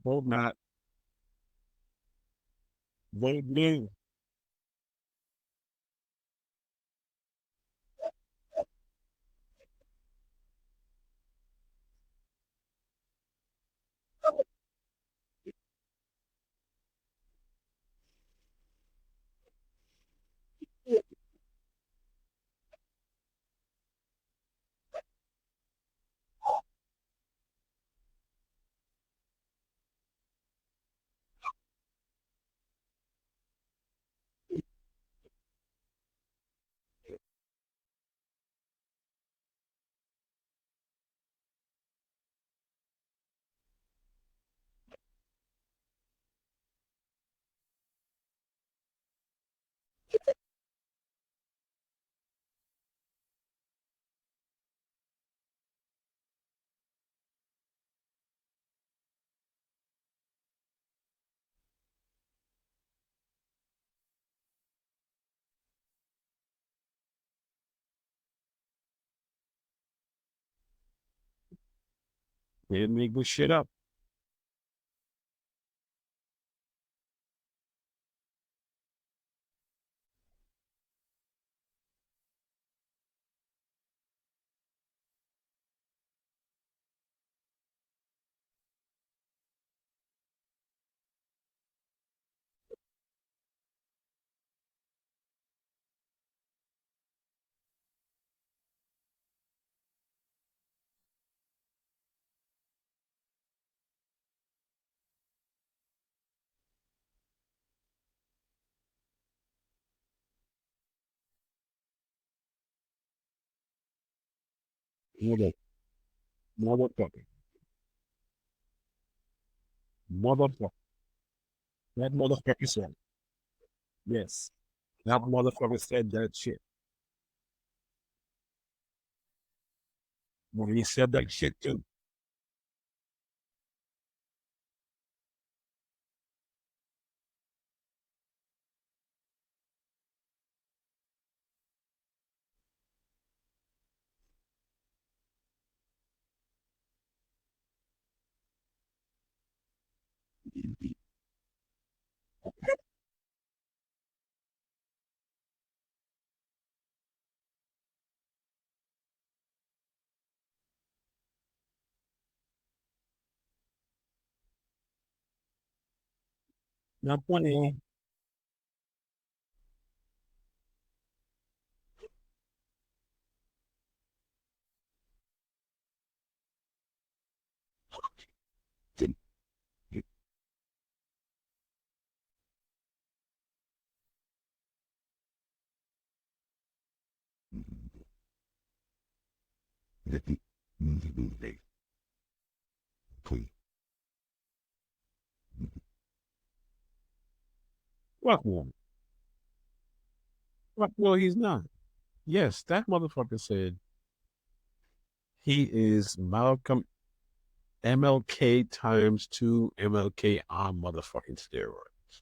Vote not. Vote blue. They didn't make this shit up. Mother, motherfucker. Motherfucker. That motherfucker said. Yes. That motherfucker said that shit. When he said that shit too. Not funny. Fuck one. Fuck, well, he's not. Yes, that motherfucker said he is Malcolm MLK times two MLK on motherfucking steroids.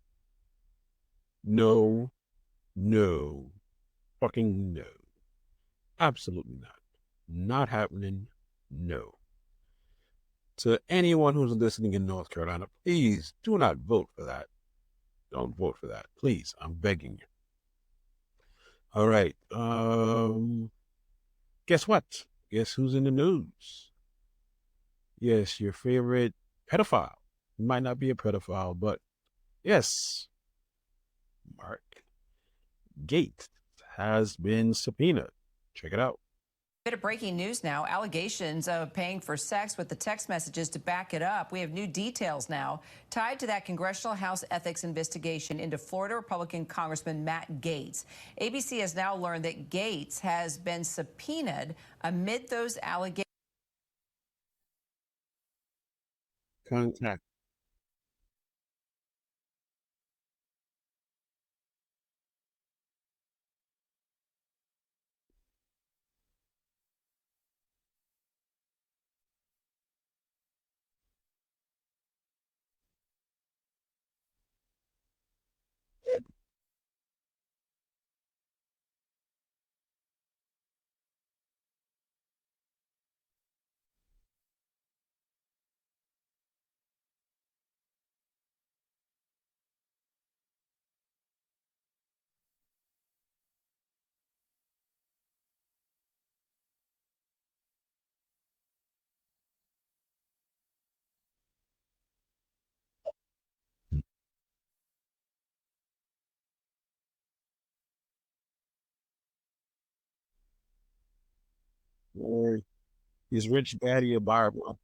No, no, fucking no. Absolutely not. Not happening. No. To anyone who's listening in North Carolina, please do not vote for that. Don't vote for that. Please, I'm begging you. All right. Guess what? Guess who's in the news? Yes, your favorite pedophile. He might not be a pedophile, but yes, Mark Gates has been subpoenaed. Check it out. Bit of breaking news now. Allegations of paying for sex with the text messages to back it up. We have new details now tied to that Congressional House ethics investigation into Florida Republican Congressman Matt Gaetz. ABC has now learned that Gaetz has been subpoenaed amid those allegations. Contact. Or he's rich daddy of Bible.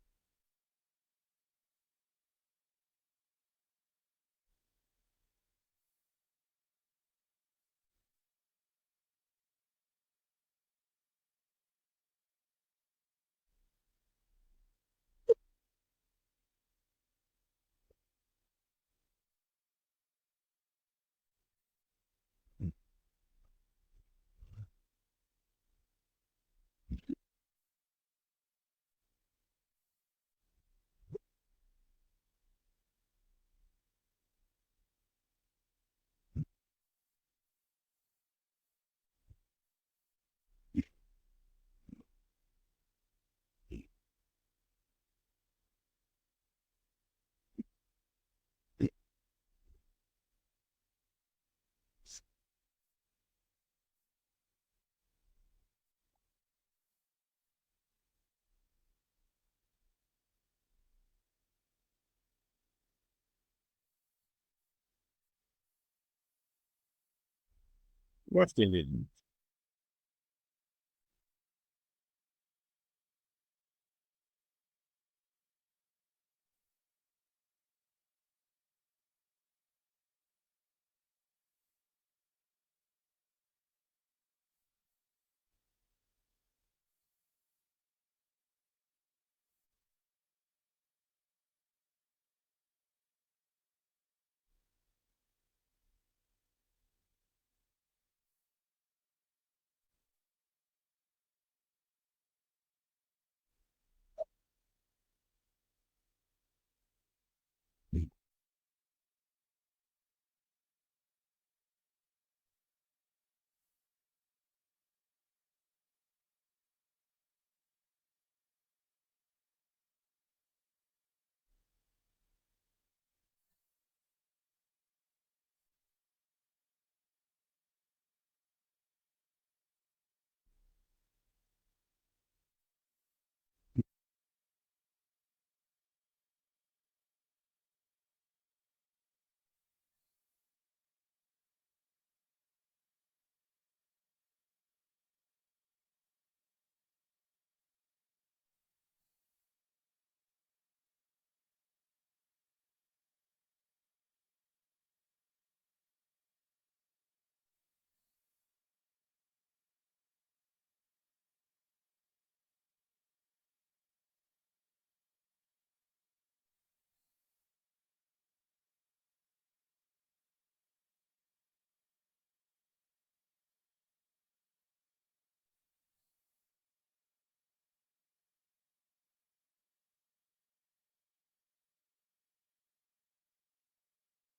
What's in it?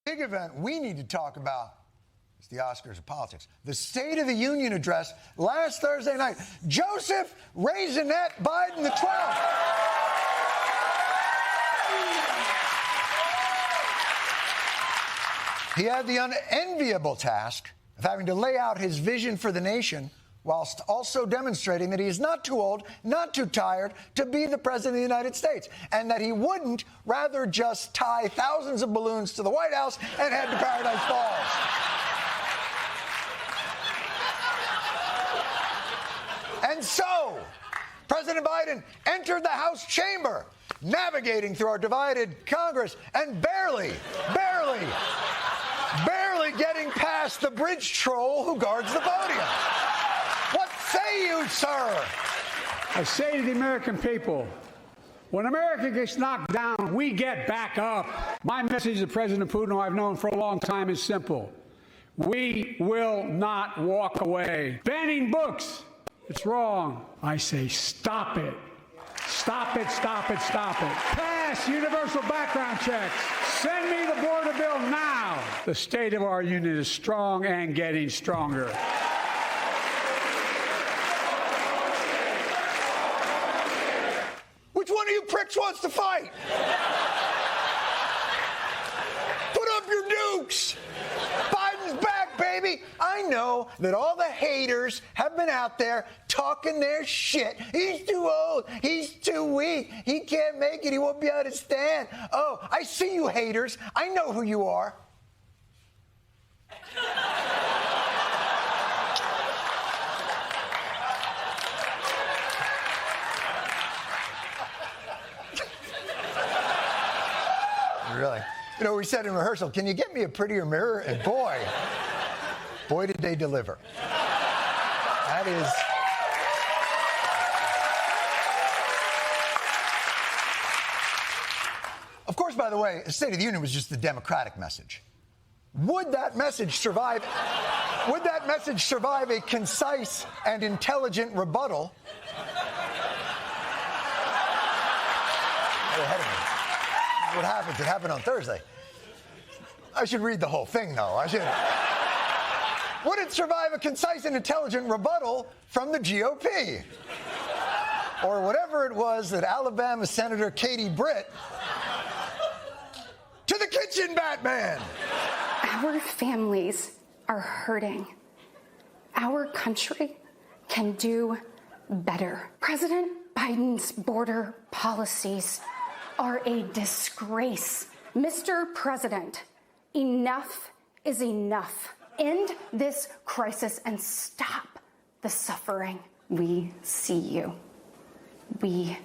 Big event we need to talk about is the Oscars of politics. The State of the Union address last Thursday night. Joseph Raisinette Biden the 12th. He had the unenviable task of having to lay out his vision for the nation whilst also demonstrating that he is not too old, not too tired to be the President of the United States, and that he wouldn't rather just tie thousands of balloons to the White House and head to Paradise Falls. And so, President Biden entered the House chamber, navigating through our divided Congress and barely getting past the bridge troll who guards the podium. What say you, sir? I say to the American people, when America gets knocked down, we get back up. My message to President Putin, who I've known for a long time, is simple. We will not walk away. Banning books, it's wrong. I say stop it. Stop it, stop it, stop it. Pass universal background checks. Send me the border bill now. The state of our union is strong and getting stronger. Which one of you pricks wants to fight? Put up your dukes. Biden's back, baby. I know that all the haters have been out there talking their shit. He's too old. He's too weak. He can't make it. He won't be able to stand. Oh, I see you haters. I know who you are. Really? You know, we said in rehearsal, can you get me a prettier mirror? And boy, did they deliver. That is... Of course, by the way, the State of the Union was just the Democratic message. Would that message survive a concise and intelligent rebuttal? They're ahead of me. What happens? It happened on Thursday. I should read the whole thing, though. Would it survive a concise and intelligent rebuttal from the GOP? Or whatever it was that Alabama Senator Katie Britt... To the kitchen, Batman! Our families are hurting. Our country can do better. President Biden's border policies are a disgrace. Mr. President, enough is enough. end this crisis and stop the suffering. We see you. We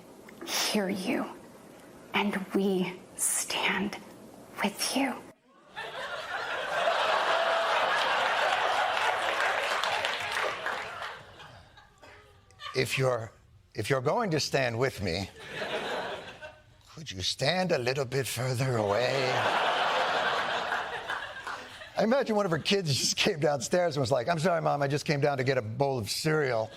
hear you. And we stand with you. If you're going to stand with me, could you stand a little bit further away? I imagine one of her kids just came downstairs and was like, "I'm sorry, Mom, I just came down to get a bowl of cereal.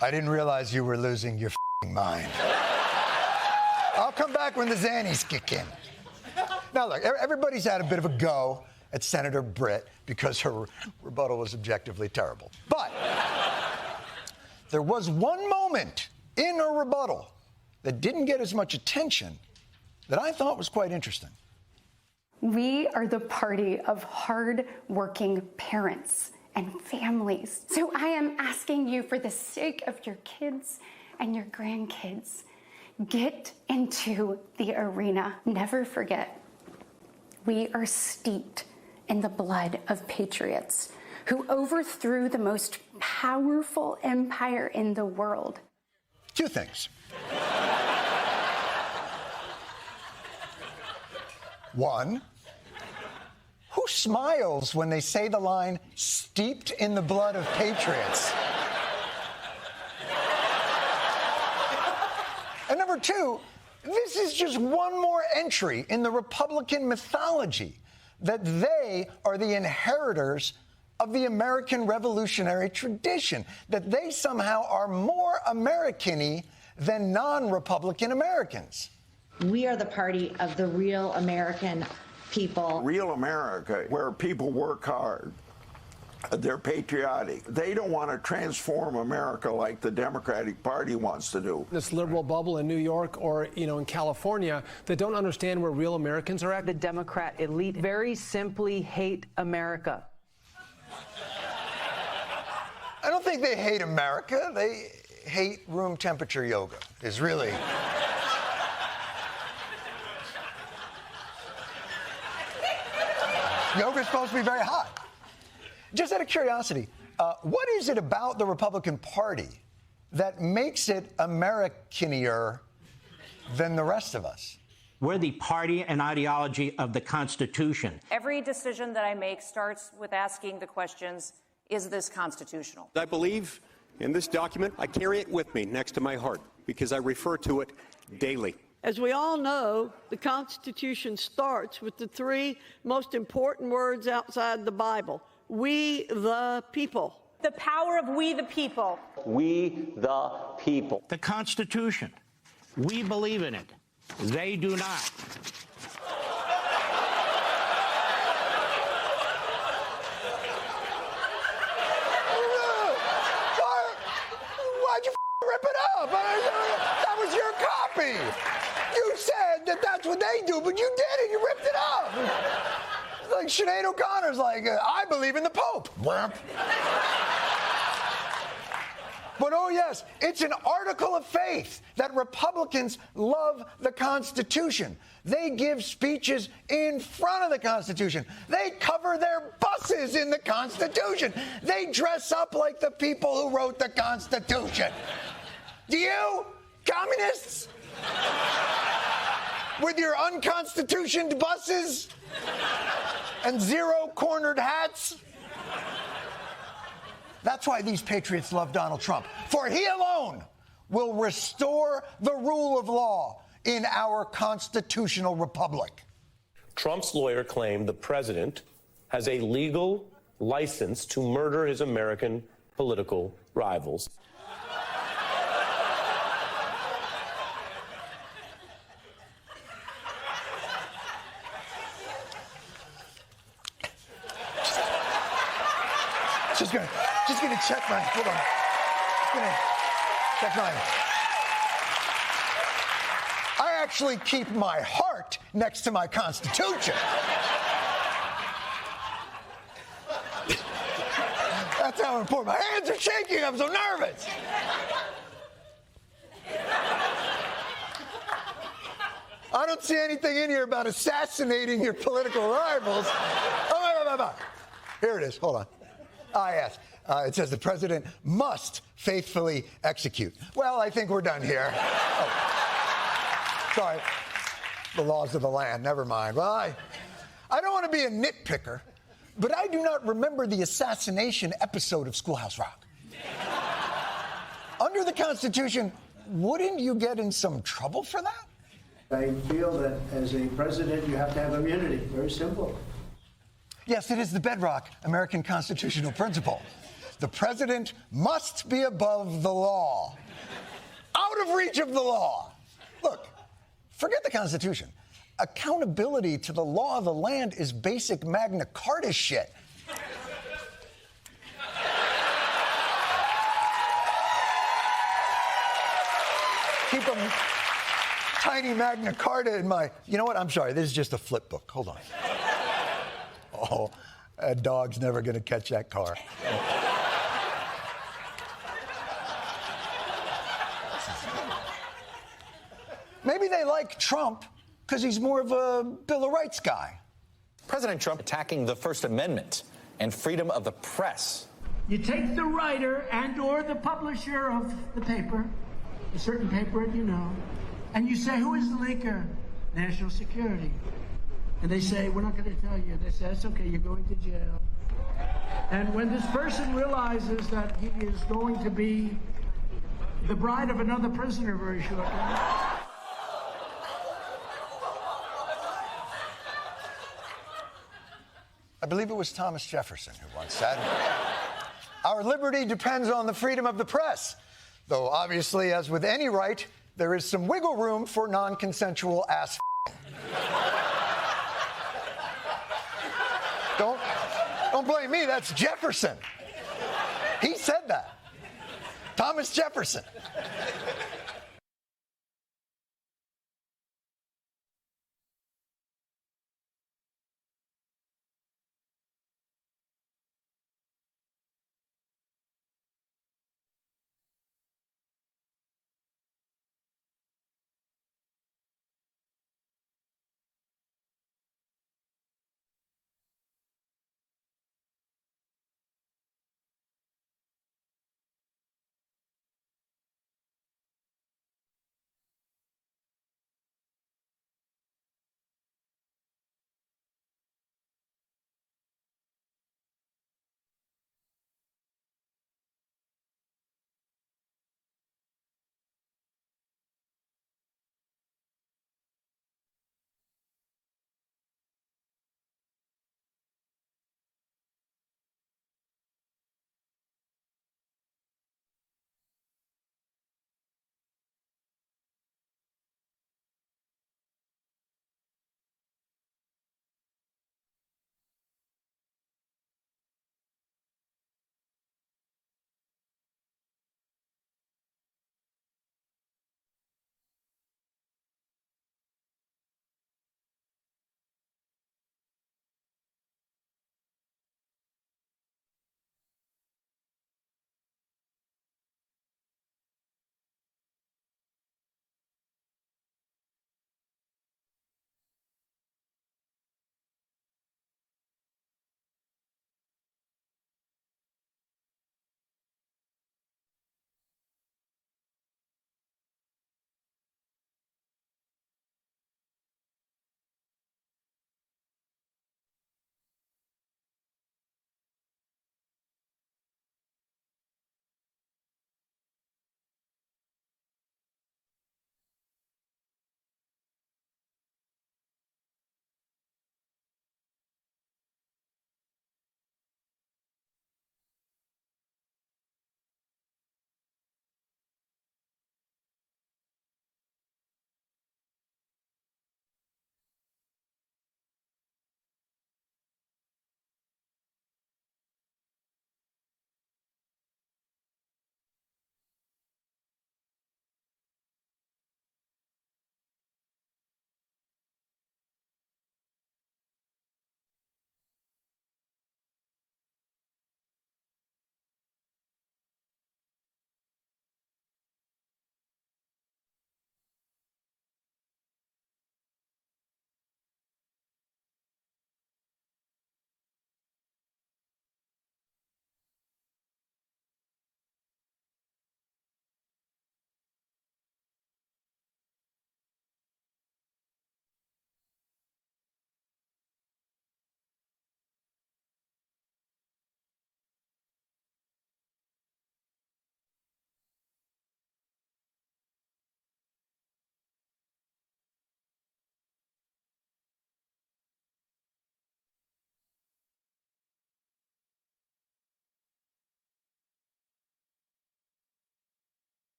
I didn't realize you were losing your f***ing mind. I'll come back when the Xannies kick in." Now, look, everybody's had a bit of a go at Senator Britt because her rebuttal was objectively terrible. But there was one moment in her rebuttal that didn't get as much attention that I thought was quite interesting. We are the party of hard-working parents and families. So I am asking you, for the sake of your kids and your grandkids, get into the arena. Never forget, we are steeped in the blood of patriots who overthrew the most powerful empire in the world. Two things. One, who smiles when they say the line, "steeped in the blood of patriots"? And number two, this is just one more entry in the Republican mythology that they are the inheritors of the American revolutionary tradition, that they somehow are more American-y than non-Republican Americans. We are the party of the real American people. Real America, where people work hard. They're patriotic. They don't want to transform America like the Democratic Party wants to do. This liberal bubble in New York or, in California that don't understand where real Americans are at. The Democrat elite very simply hate America. I don't think they hate America. They hate room temperature yoga, is really... Yoga's supposed to be very hot. Just out of curiosity, what is it about the Republican Party that makes it Americanier than the rest of us? We're the party and ideology of the Constitution. Every decision that I make starts with asking the questions, is this constitutional? I believe in this document. I carry it with me next to my heart because I refer to it daily. As we all know, the Constitution starts with the three most important words outside the Bible: we the people. The power of we the people. We the people. The Constitution. We believe in it. They do not. Why'd you rip it up? That was your copy. You said that that's what they do, but you did it. You ripped it up. Like Sinead O'Connor's like, I believe in the Pope. But oh yes, it's an article of faith that Republicans love the Constitution. They give speeches in front of the Constitution. They cover their buses in the Constitution. They dress up like the people who wrote the Constitution. Do you, communists? With your unconstitutioned buses and zero-cornered hats? That's why these patriots love Donald Trump. For he alone will restore the rule of law in our constitutional republic. Trump's lawyer claimed the president has a legal license to murder his American political rivals. Just gonna check mine. Hold on. Just gonna check mine. I actually keep my heart next to my Constitution. That's how important. My hands are shaking. I'm so nervous. I don't see anything in here about assassinating your political rivals. Here it is. Hold on. Yes. It says the president must faithfully execute. Well, I think we're done here. Oh. Sorry. The laws of the land. Never mind. Well, I don't want to be a nitpicker, but I do not remember the assassination episode of Schoolhouse Rock. Under the Constitution, wouldn't you get in some trouble for that? I feel that as a president, you have to have immunity. Very simple. Yes, it is the bedrock American constitutional principle. The president must be above the law. Out of reach of the law. Look, forget the Constitution. Accountability to the law of the land is basic Magna Carta shit. Keep a tiny Magna Carta in my... You know what? I'm sorry. This is just a flip book. Hold on. Oh, that dog's never going to catch that car. Maybe they like Trump because he's more of a Bill of Rights guy. President Trump attacking the First Amendment and freedom of the press. You take the writer and or the publisher of the paper, a certain paper, you know, and you say, who is the leaker? National security. And they say, we're not going to tell you. They say, that's okay, you're going to jail. And when this person realizes that he is going to be the bride of another prisoner very shortly. I believe it was Thomas Jefferson who once said, our liberty depends on the freedom of the press. Though obviously, as with any right, there is some wiggle room for non-consensual ass. Don't blame me, that's Jefferson. He said that. Thomas Jefferson.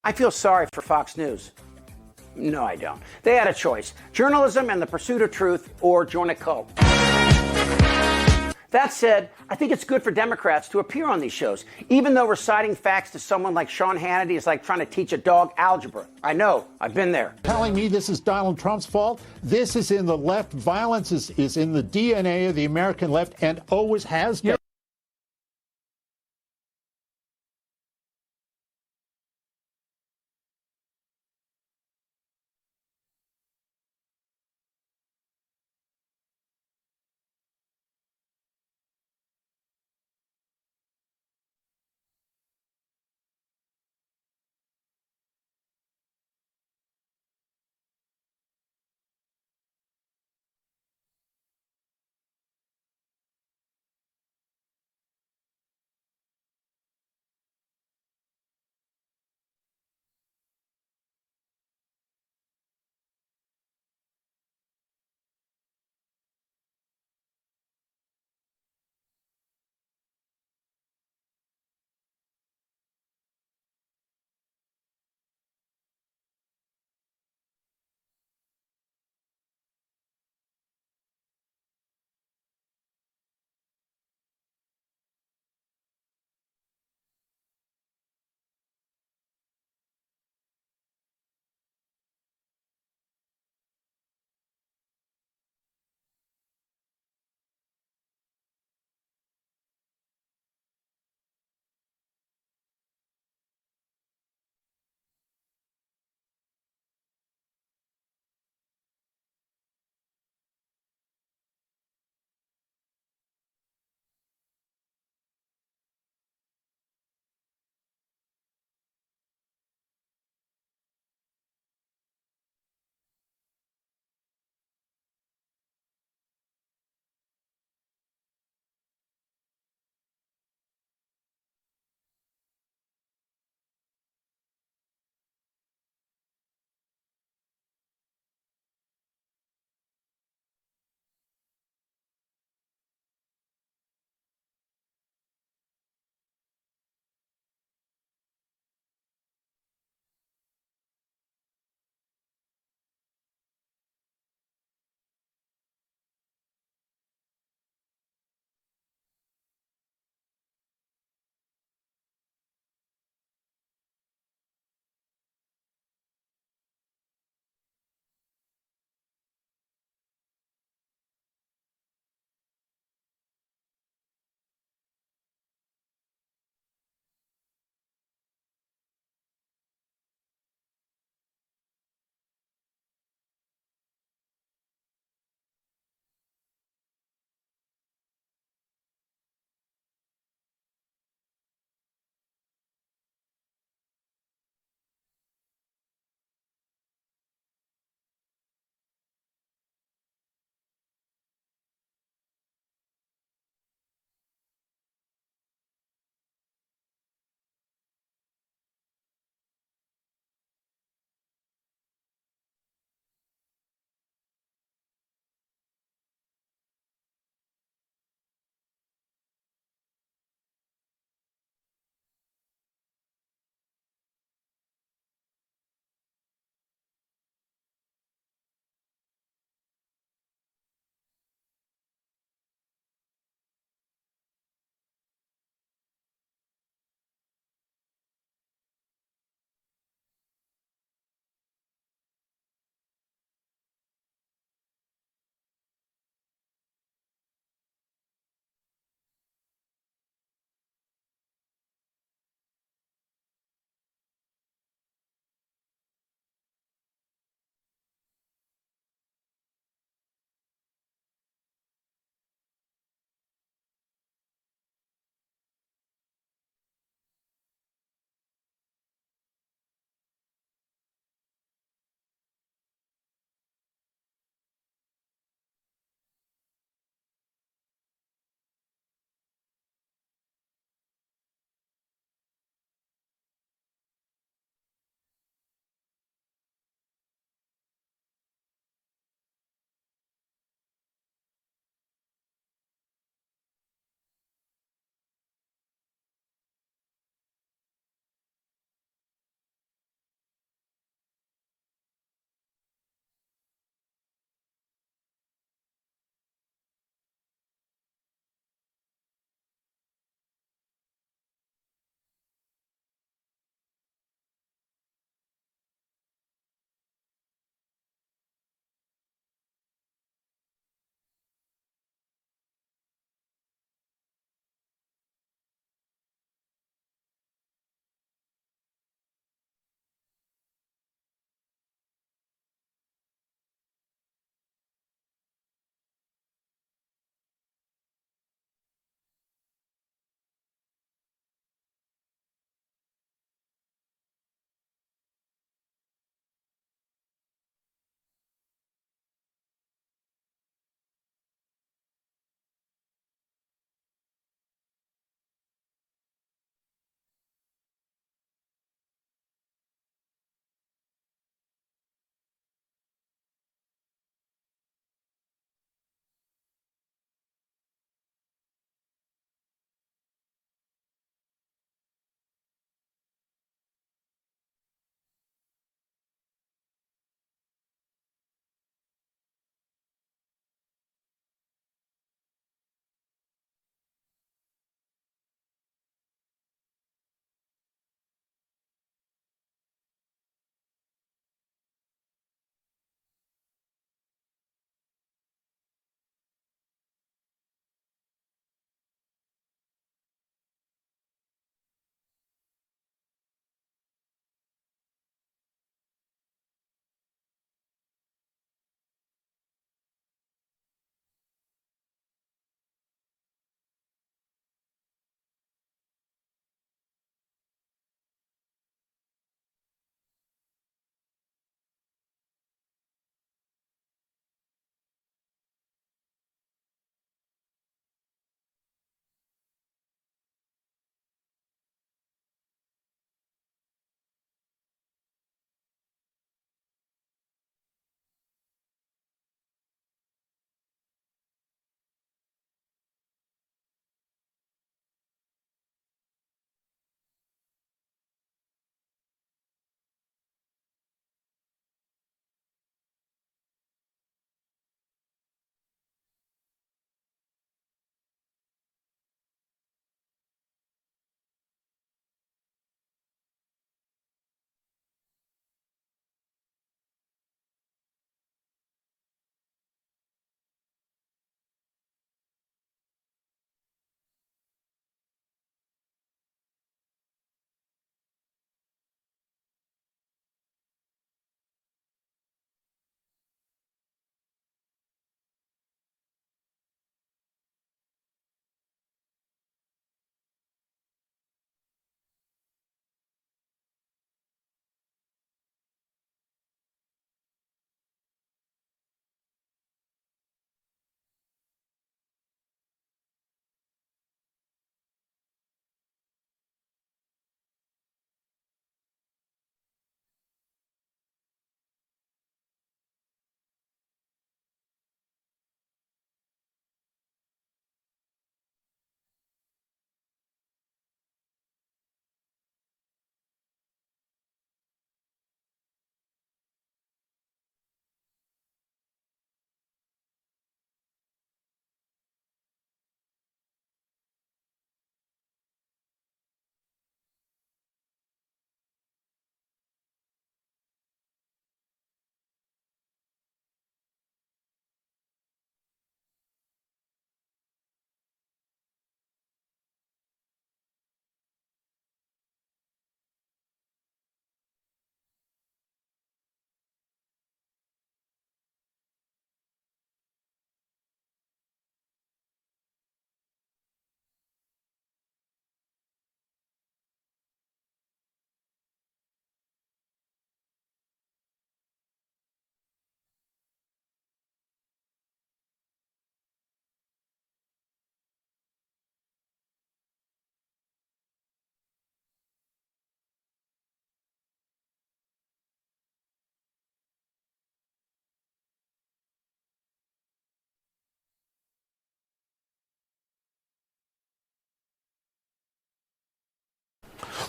I feel sorry for Fox News. No, I don't. They had a choice: journalism and the pursuit of truth, or join a cult. That said, I think it's good for Democrats to appear on these shows. Even though reciting facts to someone like Sean Hannity is like trying to teach a dog algebra. I know, I've been there. Telling me this is Donald Trump's fault? This is in the left. Violence is in the DNA of the American left and always has been.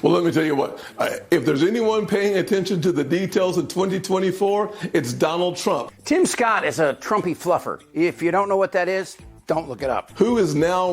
Well, let me tell you what. If there's anyone paying attention to the details in 2024, it's Donald Trump. Tim Scott is a Trumpy fluffer. If you don't know what that is, don't look it up. Who is now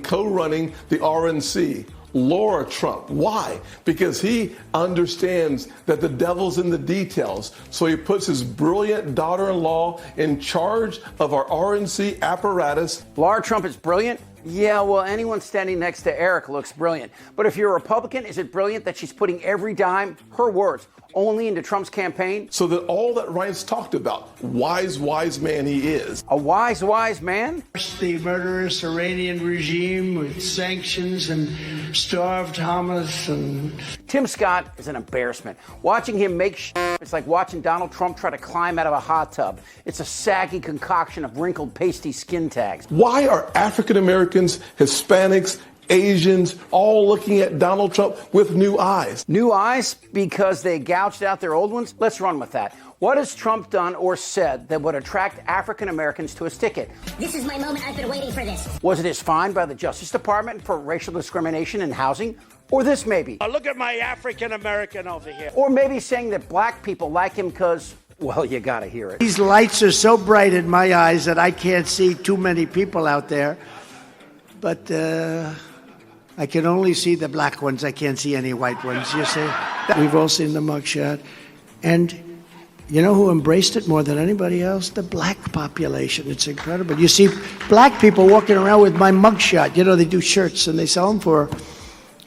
co-running the RNC? Laura Trump. Why? Because he understands that the devil's in the details. So he puts his brilliant daughter-in-law in charge of our RNC apparatus. Laura Trump is brilliant? Yeah, well, anyone standing next to Eric looks brilliant. But if you're a Republican, is it brilliant that she's putting every dime, her words, only into Trump's campaign? So that all that Ryan's talked about, wise man he is. A wise man? The murderous Iranian regime with sanctions and starved Hamas and... Tim Scott is an embarrassment. Watching him make it's like watching Donald Trump try to climb out of a hot tub. It's a saggy concoction of wrinkled, pasty skin tags. Why are African Americans, Hispanics, Asians all looking at Donald Trump with new eyes? New eyes because they gouged out their old ones? Let's run with that. What has Trump done or said that would attract African Americans to his ticket? This is my moment. I've been waiting for this. Was it his fine by the Justice Department for racial discrimination in housing? Or this maybe? Look at my African American over here. Or maybe saying that black people like him because, well, you gotta hear it. These lights are so bright in my eyes that I can't see too many people out there. But I can only see the black ones. I can't see any white ones, you see? We've all seen the mugshot. And you know who embraced it more than anybody else? The black population. It's incredible. You see black people walking around with my mugshot. You know, they do shirts and they sell them for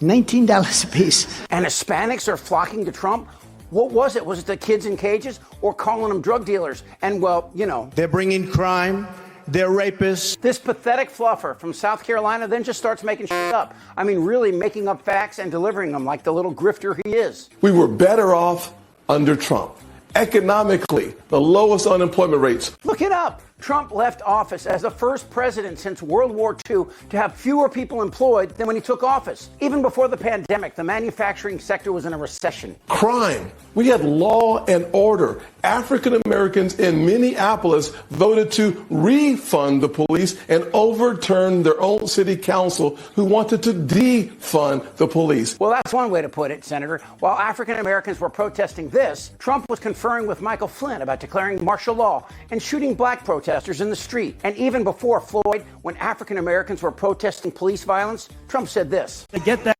$19 a piece. And Hispanics are flocking to Trump? What was it? Was it the kids in cages or calling them drug dealers? And, well, you know. They're bringing crime. They're rapists. This pathetic fluffer from South Carolina then just starts making shit up. I mean, really making up facts and delivering them like the little grifter he is. We were better off under Trump. Economically, the lowest unemployment rates. Look it up. Trump left office as the first president since World War II to have fewer people employed than when he took office. Even before the pandemic, the manufacturing sector was in a recession. Crime. We had law and order. African Americans in Minneapolis voted to refund the police and overturn their own city council who wanted to defund the police. Well, that's one way to put it, Senator. While African Americans were protesting this, Trump was conferring with Michael Flynn about declaring martial law and shooting black protesters in the street. And even before Floyd, when African Americans were protesting police violence, Trump said this. Get that